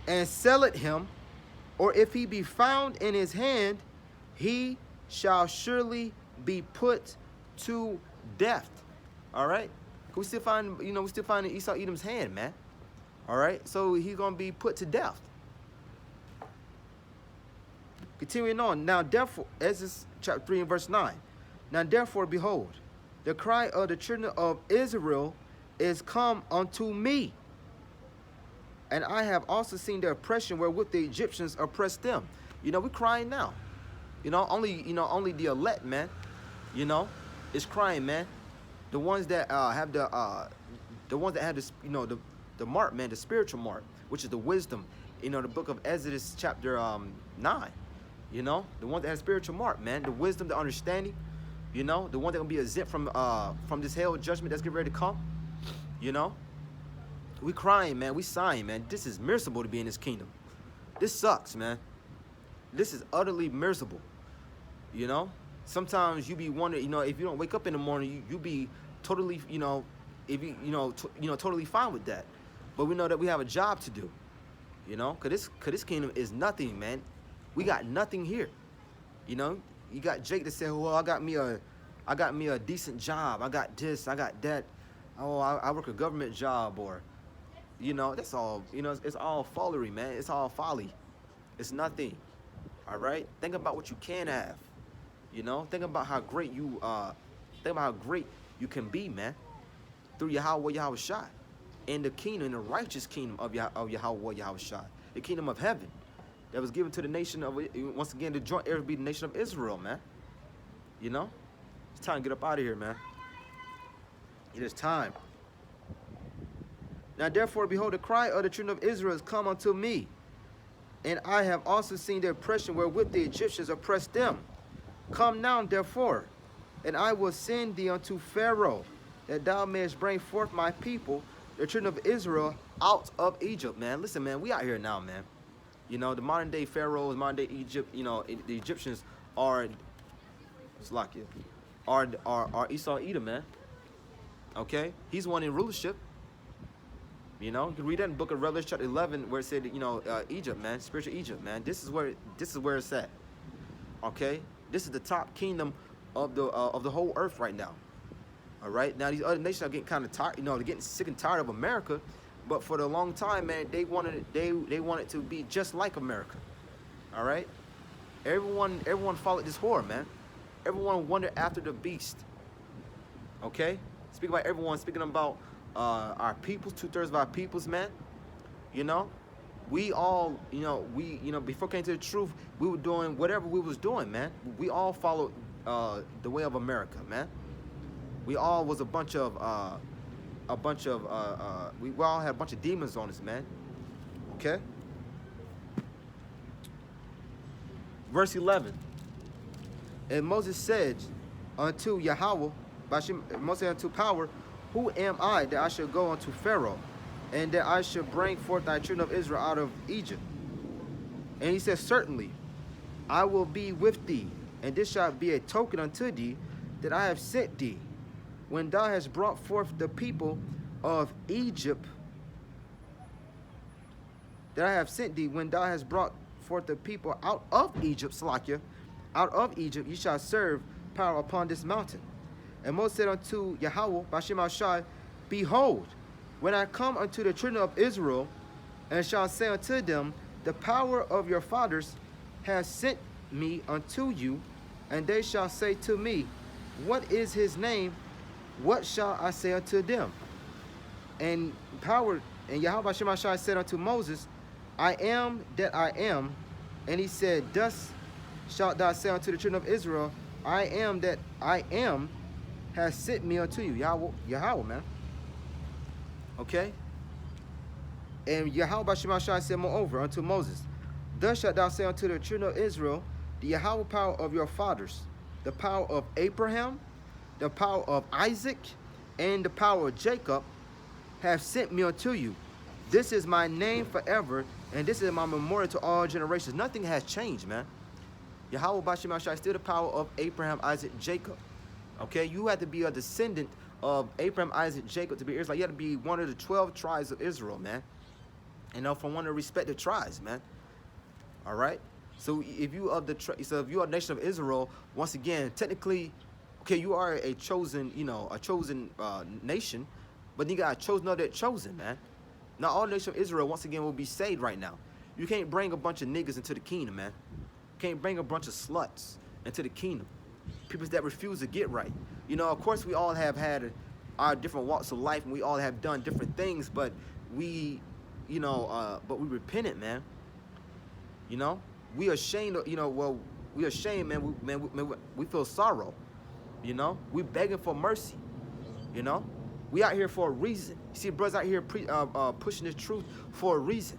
and selleth him, or if he be found in his hand, he shall surely be put to death. All right, we still find, you know, we still find in Esau Edom's hand, man. All right, so he's gonna be put to death. Continuing on, now therefore, Exodus chapter 3 and verse 9. Now therefore, behold, the cry of the children of Israel is come unto me, and I have also seen the oppression wherewith the Egyptians oppressed them. You know, we're crying now. You know, only the elect, man. You know, is crying, man. The ones that have this, you know, the mark, man, the spiritual mark, which is the wisdom. You know, the book of Exodus chapter 9. You know, the one that has spiritual mark, man, the wisdom, the understanding. You know, the one that gonna be exempt from this hell judgment that's getting ready to come. You know, we crying, man. We sighing, man. This is miserable to be in this kingdom. This sucks, man. This is utterly miserable. You know, sometimes you be wondering, you know, if you don't wake up in the morning, you be totally, you know, if you totally fine with that. But we know that we have a job to do. You know, cause this kingdom is nothing, man. We got nothing here. You know, you got Jake that said, well, I got me a decent job. I got this, I got that. Oh, I work a government job, or, you know, that's all, you know, it's all follery, man. It's all folly. It's nothing. All right? Think about what you can have. You know, think about how great you can be, man, through Yahweh Yahushua, in the kingdom, in the righteous kingdom of Yahweh Yahushua, the kingdom of heaven that was given to the nation of, once again, the joint heir be the nation of Israel, man. You know, it's time to get up out of here, man. It is time. Now therefore, behold, the cry of the children of Israel is come unto me, and I have also seen the oppression wherewith the Egyptians oppressed them. Come now, therefore, and I will send thee unto Pharaoh, that thou mayest bring forth my people, the children of Israel, out of Egypt, man. Listen, man, we out here now, man. You know, the modern day Pharaohs, modern day Egypt, you know, the Egyptians are Esau Edom, man. Okay? He's one in rulership. You know, you can read that in the book of Revelation chapter 11, where it said, you know, Egypt, man, spiritual Egypt, man. This is where it's at. Okay? This is the top kingdom of the whole earth right now. All right? Now these other nations are getting kind of tired, you know, they're getting sick and tired of America, but for a long time, man, they wanted to be just like America. All right? Everyone followed this whore, man. Everyone wandered after the beast. Okay? Speaking about everyone, speaking about our peoples, 2/3 of our peoples, man. You know, we all, you know, before came to the truth, we were doing whatever we was doing, man. We all followed the way of America, man. We all was we all had a bunch of demons on us, man. Okay? Verse 11. And Moses said unto Yahweh, Moses said unto power, who am I that I should go unto Pharaoh, and that I should bring forth thy children of Israel out of Egypt? And he said, certainly, I will be with thee, and this shall be a token unto thee that I have sent thee. When thou hast brought forth the people of Egypt, that I have sent thee, when thou hast brought forth the people out of Egypt, Salakia, out of Egypt, ye shall serve power upon this mountain. And Moses said unto Yahweh, Bashem Ashai, behold, when I come unto the children of Israel, and shall say unto them, the power of your fathers has sent me unto you, And they shall say to me, what is his name? What shall I say unto them? And power and Yahweh Shemashai said unto Moses, I am that I am. And he said, thus shalt thou say unto the children of Israel, I am that I am has sent me unto you. Yahweh, man. Okay? And Yahweh Shemashai said moreover unto Moses, thus shalt thou say unto the children of Israel, the Yahweh power of your fathers, the power of Abraham, the power of Isaac, and the power of Jacob, have sent me unto you. This is my name forever, and this is my memorial to all generations. Nothing has changed, man. Yahweh Bashim is still the power of Abraham, Isaac, Jacob. Okay, you have to be a descendant of Abraham, Isaac, Jacob to be Israel. You have to be one of the 12 tribes of Israel, man. You know, from one of the respected tribes, man. All right. So if you are if you are the nation of Israel, once again, technically, okay, you are a chosen, nation, but you got chosen of that chosen, man. Now all the nation of Israel once again will be saved right now. You can't bring a bunch of niggas into the kingdom, man. You can't bring a bunch of sluts into the kingdom. People that refuse to get right. You know, of course we all have had our different walks of life and we all have done different things, but we repentant, man. You know, we ashamed of, we ashamed, man. We feel sorrow. You know, we begging for mercy. You know, we out here for a reason. You see, brothers out here pushing this truth for a reason.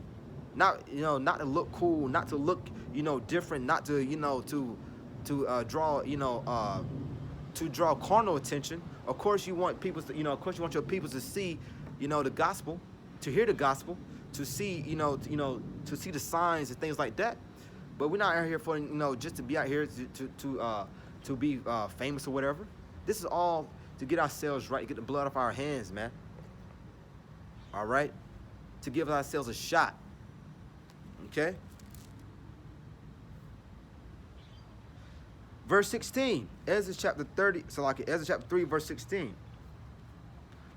Not, not to look cool, not to look, different, not to, to draw carnal attention. Of course, you want people to, of course, you want your people to see, the gospel, to hear the gospel, to see, to see the signs and things like that. But we're not out here for, just to be out here to be famous or whatever. This is all to get ourselves right, to get the blood off our hands, man. All right? To give ourselves a shot. Okay? Verse 16, Ezra chapter 30, Ezra chapter 3, verse 16.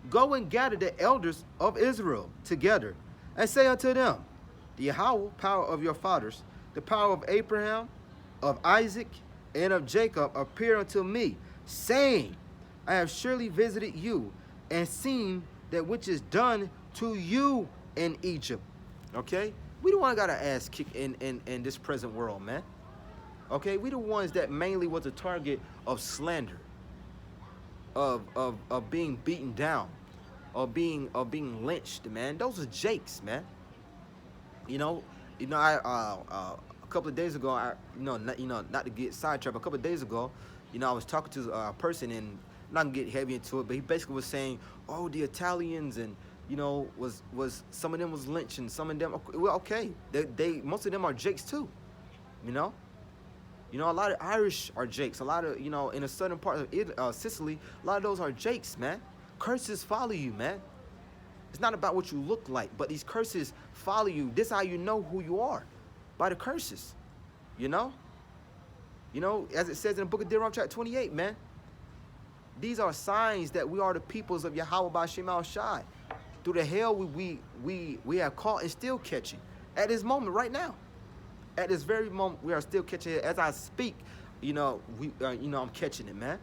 Go and gather the elders of Israel together, and say unto them, the Yahweh power of your fathers, the power of Abraham, of Isaac, and of Jacob appeared unto me, saying, I have surely visited you, and seen that which is done to you in Egypt. Okay? We the one got our ass kicked in this present world, man. Okay, we the ones that mainly was the target of slander, of being beaten down, of being lynched, man. Those are jakes, man. I a couple of days ago, not to get sidetracked, but a couple of days ago, I was talking to a person, and I'm not gonna get heavy into it, but he basically was saying, oh, the Italians and was some of them was lynched, and some of them, well, okay, they most of them are jakes too, a lot of Irish are jakes. A lot of, in a certain part of Sicily, a lot of those are jakes, man. Curses follow you, man. It's not about what you look like, but these curses follow you. This is how you know who you are, by the curses, as it says in the book of Deuteronomy chapter 28, man. These are signs that we are the peoples of Yahweh B'Shem Al Shai. Through the hell we have caught and still catching at this moment right now. At this very moment, we are still catching it. As I speak, I'm catching it, man.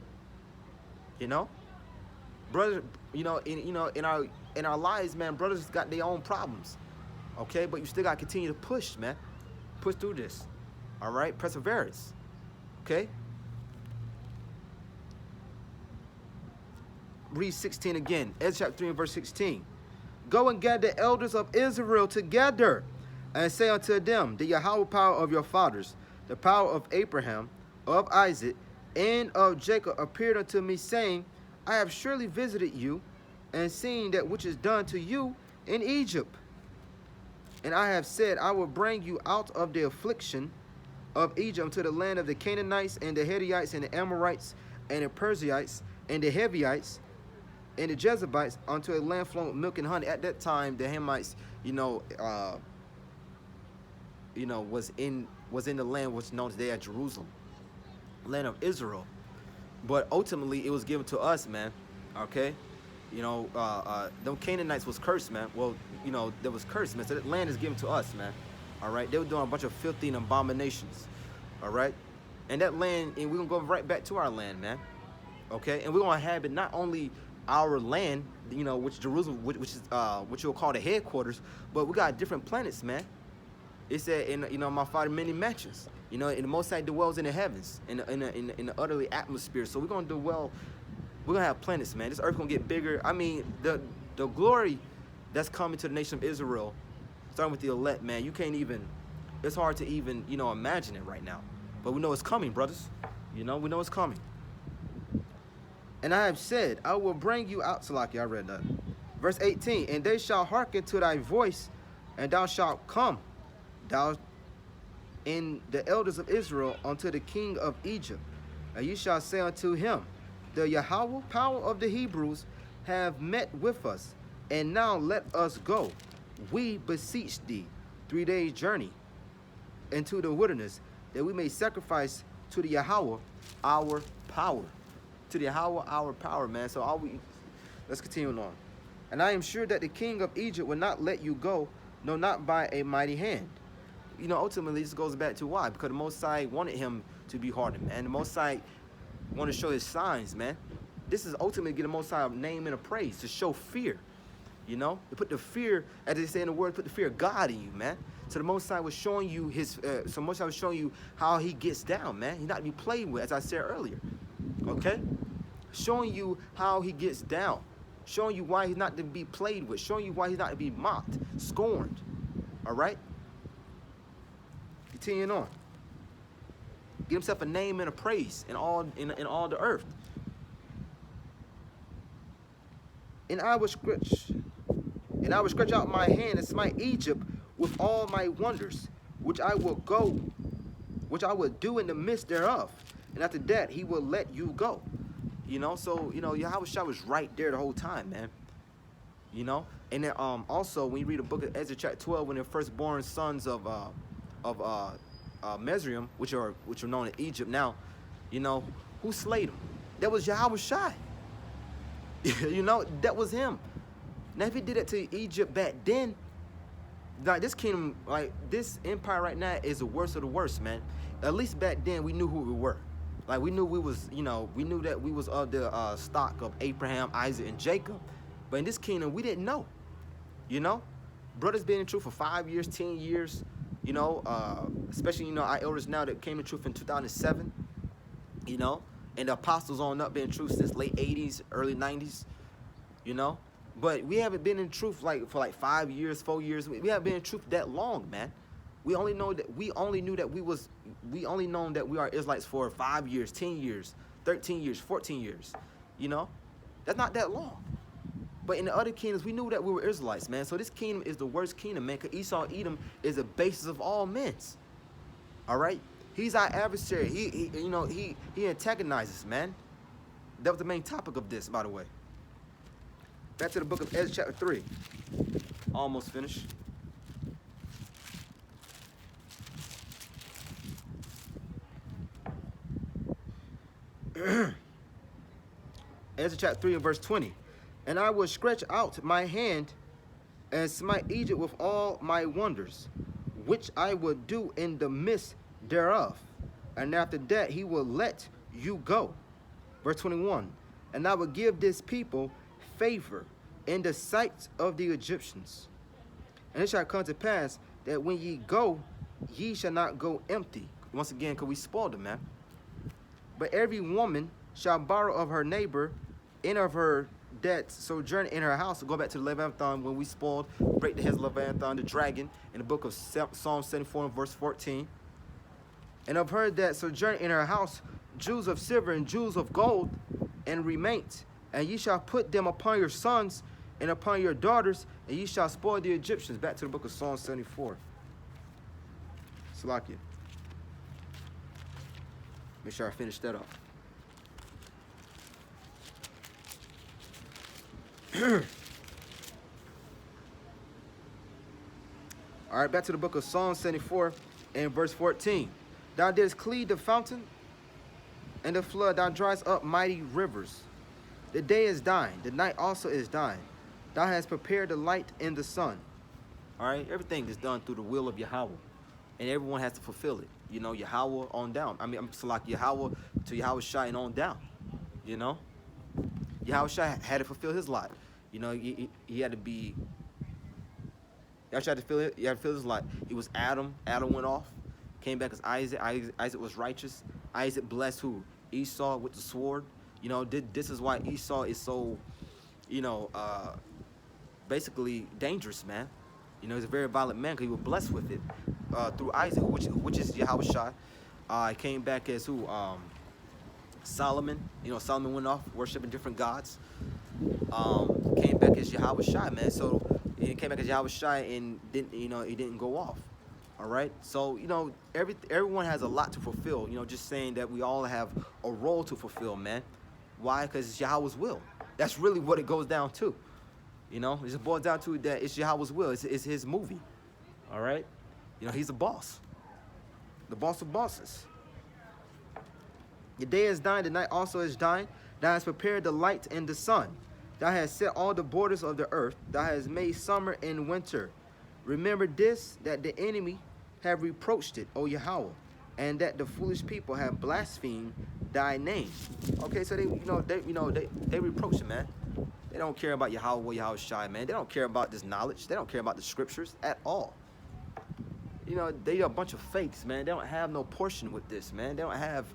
Brothers, in our lives, man, brothers got their own problems. Okay, but you still gotta continue to push, man. Push through this. All right, perseverance. Okay. Read 16 again. Ezra chapter 3 and verse 16. Go and gather the elders of Israel together, and say unto them, the Yahweh power of your fathers, the power of Abraham, of Isaac, and of Jacob appeared unto me, saying, I have surely visited you, and seen that which is done to you in Egypt. And I have said, I will bring you out of the affliction of Egypt to the land of the Canaanites, and the Hittites, and the Amorites, and the Perizzites, and the Hivites, and the Jebusites, unto a land flowing with milk and honey. At that time, the Hamites, was in the land which is known today as Jerusalem, land of Israel. But ultimately, it was given to us, man. Okay, them Canaanites was cursed, man. Well, there was cursed, man. So that land is given to us, man. All right, they were doing a bunch of filthy and abominations. All right, And that land, and we're gonna go right back to our land, man. Okay, and we're gonna inhabit not only our land, you know, which Jerusalem, which is what you'll call the headquarters, but we got different planets, man. It said, in you know, my Father many mansions. You know, and the Most High dwells in the heavens, in the utterly atmosphere. So we're gonna dwell. We're gonna have planets, man. This earth gonna get bigger. I mean, the glory that's coming to the nation of Israel, starting with the elect, man. You can't even. It's hard to even, you know, imagine it right now. But we know it's coming, brothers. You know, we know it's coming. And I have said, I will bring you out, Salaki, I read that. Verse 18, and they shall hearken to thy voice, and thou shalt come, thou and the elders of Israel, unto the king of Egypt. And you shall say unto him, the Yahweh power of the Hebrews have met with us, and now let us go. We beseech thee 3 days' journey into the wilderness, that we may sacrifice to the Yahweh our power. To the Yahweh our power, man. So let's continue on. And I am sure that the king of Egypt will not let you go, no, not by a mighty hand. You know, ultimately, this goes back to why? Because the Most High wanted him to be hardened, man. The Most High wanted to show his signs, man. This is ultimately to get the Most High a name and a praise, to show fear. You know, to put the fear, as they say in the word, put the fear of God in you, man. So the Most High was showing you Most High was showing you how he gets down, man. He's not to be played with, as I said earlier. Okay? Showing you how he gets down. Showing you why he's not to be played with. Showing you why he's not to be mocked, scorned. All right? Continuing on. Give himself a name and a praise in all the earth. And I will stretch out my hand and smite Egypt with all my wonders, which I will do in the midst thereof. And after that, he will let you go. You know, so, you know, Yahweh Shah was right there the whole time, man. You know, and then also when you read the book of Ezra chapter 12, when the firstborn sons of Mizraim, which are known in Egypt now, you know, who slayed them? That was Yahweh Shah. You know, that was him. Now, if he did it to Egypt back then, like this kingdom, like this empire right now is the worst of the worst, man. At least back then we knew who we were. Like we knew we was, you know, we knew that we was of the stock of Abraham, Isaac, and Jacob. But in this kingdom, we didn't know. You know, brothers been in truth for 5 years, 10 years. You know, especially, you know, our elders now that came in truth in 2007. You know, and the apostles on up been in truth since late 80s, early 90s. You know, but we haven't been in truth for 5 years, 4 years. We haven't been in truth that long, man. We only know that we only known that we are Israelites for 5 years, 10 years, 13 years, 14 years. You know, that's not that long. But in the other kingdoms, we knew that we were Israelites, man. So this kingdom is the worst kingdom, man. Because Esau, Edom is the basis of all men's. All right, he's our adversary. He antagonizes, man. That was the main topic of this, by the way. Back to the book of Ezra chapter 3. Almost finished. Ezra chapter 3 and verse 20. And I will stretch out my hand and smite Egypt with all my wonders, which I will do in the midst thereof. And after that he will let you go. Verse 21. And I will give this people favor in the sight of the Egyptians. And it shall come to pass that when ye go, ye shall not go empty. Once again, because we spoiled them, man. But every woman shall borrow of her neighbor and of her that sojourn in her house. So go back to the Leviathan when we spoiled, break the heads of Leviathan, the dragon, in the book of Psalm 74 and verse 14. And of her that sojourn in her house, jewels of silver and jewels of gold, and remains. And ye shall put them upon your sons and upon your daughters, and ye shall spoil the Egyptians. Back to the book of Psalm 74. Salakia. Make sure I finish that up. All right, back to the book of Psalm 74 and verse 14. Thou didst cleave the fountain and the flood, thou driest up mighty rivers. The day is thine, the night also is thine. Thou hast prepared the light and the sun. All right, everything is done through the will of Yahweh, and everyone has to fulfill it. you know, Yahweh on down. I mean, I'm so like Yahweh to Yahweh Shai and on down. You know, Yahweh Shai had to fulfill his lot. You know, he had to be. Yahweh Shai had to fill it. He had to fill his lot. It was Adam. Adam went off, came back as Isaac. Isaac was righteous. Isaac blessed who? Esau with the sword. You know, this is why Esau is so, you know, basically dangerous, man. You know, he's a very violent man because he was blessed with it through Isaac, which is Yahweh Shai. Came back as who? Solomon. You know, Solomon went off worshiping different gods. Came back as Yahweh Shai, man. So he came back as Yahweh Shai and didn't, you know, he didn't go off. All right. So, you know, everyone has a lot to fulfill. You know, just saying that we all have a role to fulfill, man. Why? Because it's Yahweh's will. That's really what it goes down to. You know, it just boils down to that it's Yahweh's will. It's his movie. All right. You know, he's the boss. The boss of bosses. The day is dying, the night also is dying. Thou hast prepared the light and the sun. Thou hast set all the borders of the earth. Thou hast made summer and winter. Remember this, that the enemy have reproached it, O Yahweh, and that the foolish people have blasphemed thy name. Okay, so they reproach it, man. They don't care about Yahweh or Yahweh Shai, man. They don't care about this knowledge. They don't care about the scriptures at all. You know, they are a bunch of fakes, man. They don't have no portion with this, man. They don't have.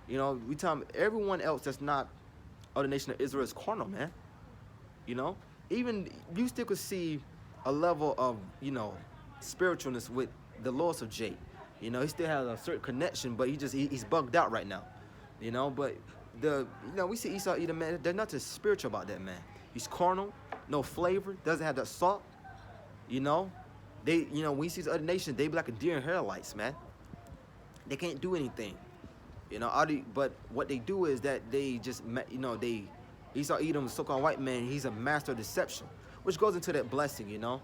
You know, we tell them everyone else that's not of the nation of Israel is carnal, man. You know, even you still could see a level of, you know, spiritualness with the loss of Jake. You know, he still has a certain connection, but he's bugged out right now. You know, but we see Esau Edom, man. There's nothing spiritual about that man. He's carnal, no flavor, doesn't have that salt. You know, when you see the other nations, they be like a deer in headlights, man. They can't do anything. You know, but what they do is that they just, you know, Esau Edom, so-called white man, he's a master of deception, which goes into that blessing, you know,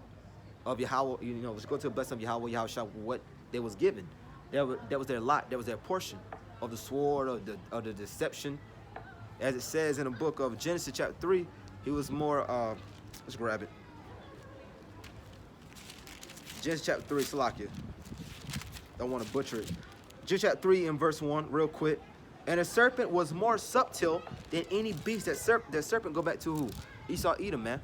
of Yahweh, you know, which goes to the blessing of Yahweh, what they was given. That was their lot, that was their portion of the sword, of the deception. As it says in the book of Genesis chapter 3, he was more, let's grab it. Genesis chapter 3, Salakia. Don't want to butcher it. Genesis chapter 3 and verse 1, real quick. And the serpent was more subtle than any beast. That serpent go back to who? Esau Edom, man.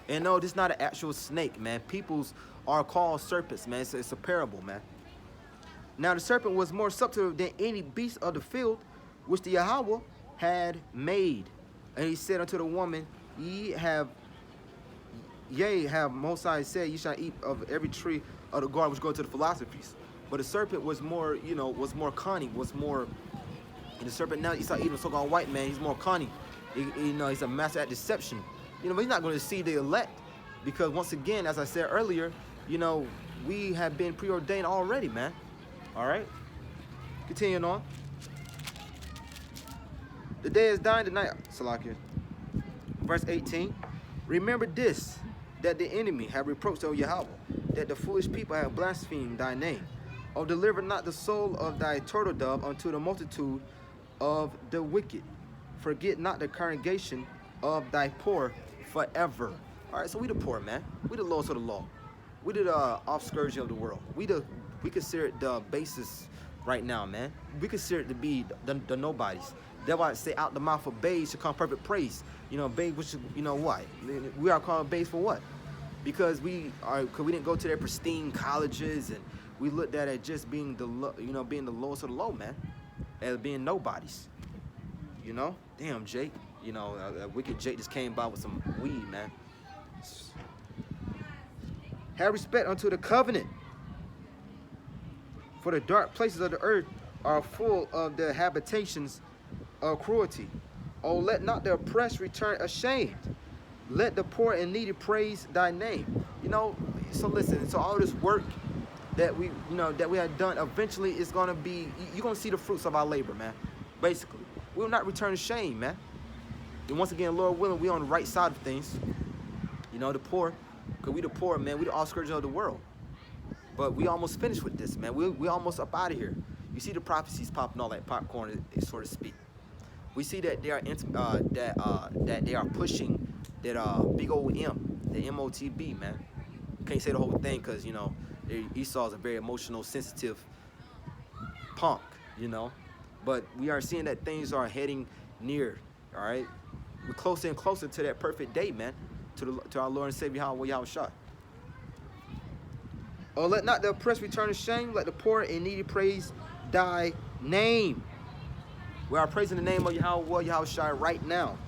And no, this is not an actual snake, man. Peoples are called serpents, man. It's a parable, man. Now the serpent was more subtle than any beast of the field, which the Yahweh had made. And he said unto the woman, have Most High said, ye shall eat of every tree of the garden, which go to the philosophies. But the serpent was more, you know, was more cunning, was more. And the serpent now, Esau Edom, so-called white man, he's more cunning. You know, he's a master at deception. You know, but he's not going to see the elect, because once again, as I said earlier, you know, we have been preordained already, man. All right. Continuing on. The day is dying, the night. Salakia. Verse 18. Remember this, that the enemy have reproached, O Yahweh, that the foolish people have blasphemed thy name. O deliver not the soul of thy turtle dove unto the multitude of the wicked. Forget not the congregation of thy poor forever. All right, so we the poor, man. We the lowest of the law. We the offscourging of the world. We consider it the basis right now, man. We consider it to be the nobodies. That's why I say out the mouth of babes should come perfect praise. You know, babes, which, you know what? We are called babes for what? Because we didn't go to their pristine colleges, and we looked at it just being being the lowest of the low, man, as being nobodies. You know, damn Jake. You know, wicked Jake just came by with some weed, man. Have respect unto the covenant, for the dark places of the earth are full of the habitations of cruelty. Oh, let not the oppressed return ashamed. Let the poor and needy praise thy name. You know, so listen, so all this work that we have done, eventually it's gonna be, you're gonna see the fruits of our labor, man. Basically. We will not return shame, man. And once again, Lord willing, we on the right side of things. You know, the poor, because we the poor, man, we the offscourging of the world. But we almost finished with this, man. We almost up out of here. You see the prophecies popping all like popcorn, so to speak. We see that they are that they are pushing that big old M, the MOTB, man. Can't say the whole thing because, you know, Esau is a very emotional, sensitive punk, you know. But we are seeing that things are heading near, all right? We're closer and closer to that perfect day, man, to our Lord and Savior, Yahweh Shai. Oh, let not the oppressed return to shame, let the poor and needy praise thy name. We are praising the name of Yahweh Shai right now.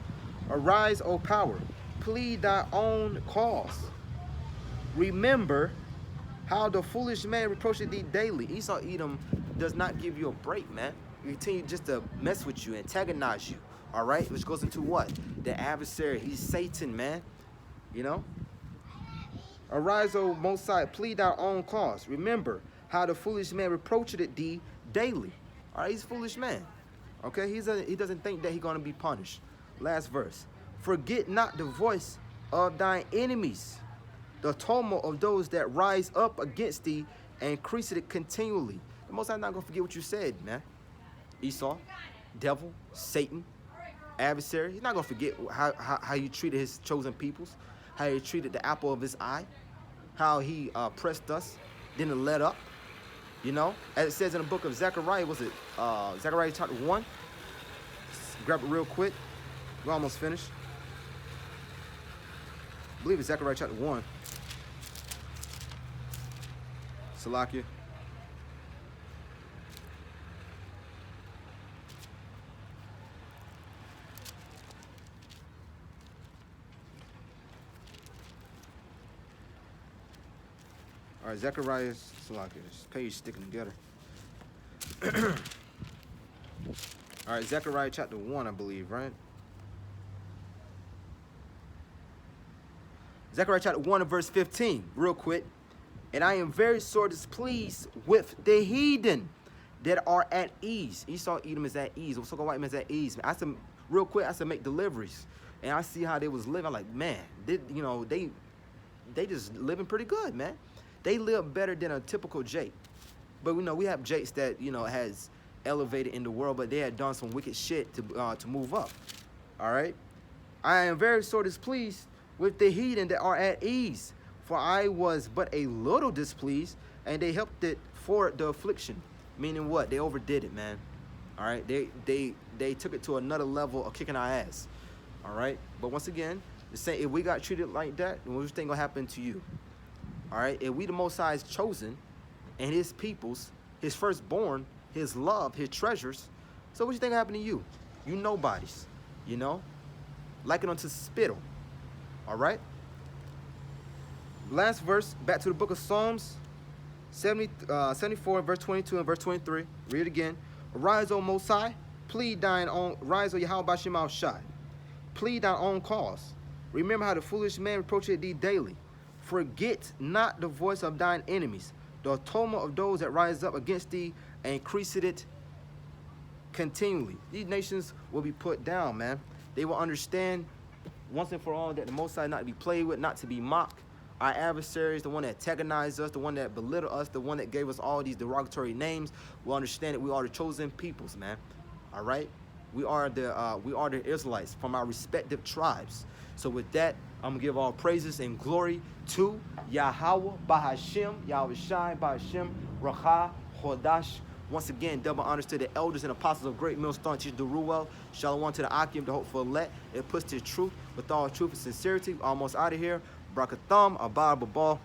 Arise, O power, plead thy own cause. Remember how the foolish man reproacheth thee daily. Esau Edom does not give you a break, man. He continue just to mess with you, antagonize you, all right? Which goes into what? The adversary. He's Satan, man, you know? Arise, O Most High, plead thy own cause. Remember how the foolish man reproacheth thee daily. All right, he's a foolish man, okay? He doesn't think that he's going to be punished. Last verse. Forget not the voice of thine enemies, the tumult of those that rise up against thee, and increase it continually. The Most High not going to forget what you said, man. Esau, devil, Satan, adversary. He's not going to forget how you treated his chosen peoples, how he treated the apple of his eye, how he pressed us, didn't let up, you know. As it says in the book of Zechariah, was it Zechariah chapter 1? Let's grab it real quick. We're almost finished. I believe it's Zechariah chapter 1. Salakia. All right, Zechariah's Salakia. This page sticking together. All right, Zechariah chapter 1, I believe, right? Zechariah chapter 1 and verse 15, real quick. And I am very sore displeased with the heathen that are at ease. Esau Edom is at ease. So-called white man is at ease. I said, real quick, I said make deliveries. And I see how they was living. I'm like, man, they just living pretty good, man. They live better than a typical Jake. But we have Jakes that, has elevated in the world, but they had done some wicked shit to move up. All right? I am very sore displeased with the heathen that are at ease. For I was but a little displeased, and they helped it for the affliction. Meaning what? They overdid it, man. All right? They took it to another level of kicking our ass. All right? But once again, the same, if we got treated like that, then what do you think gonna happen to you? All right? If we the Most High is chosen, and his peoples, his firstborn, his love, his treasures, so what you think happened to you? You nobodies, liken unto spittle. All right? Last verse, back to the book of Psalms 74, verse 22 and verse 23. Read it again. Arise, O Most High, plead thine own, rise, O Yahweh Bashim Shai. Plead thine own cause. Remember how the foolish man reproacheth thee daily. Forget not the voice of thine enemies, the tumult of those that rise up against thee, and increase it continually. These nations will be put down, man. They will understand once and for all that the Most High not to be played with, not to be mocked. Our adversaries, the one that antagonized us, the one that belittled us, the one that gave us all these derogatory names, will understand that we are the chosen peoples, man. All right? We are the Israelites from our respective tribes. So with that, I'm going to give all praises and glory to Yahweh, Bahashim, Yahweh Shai, Bahashim, Racha, Hodash. Once again, double honors to the elders and apostles of Great Millstone, Teacher Deruel. Shalom to the Akim, the hopeful elect. It puts to truth with all truth and sincerity. Almost out of here. Brakatham, Abba Babal.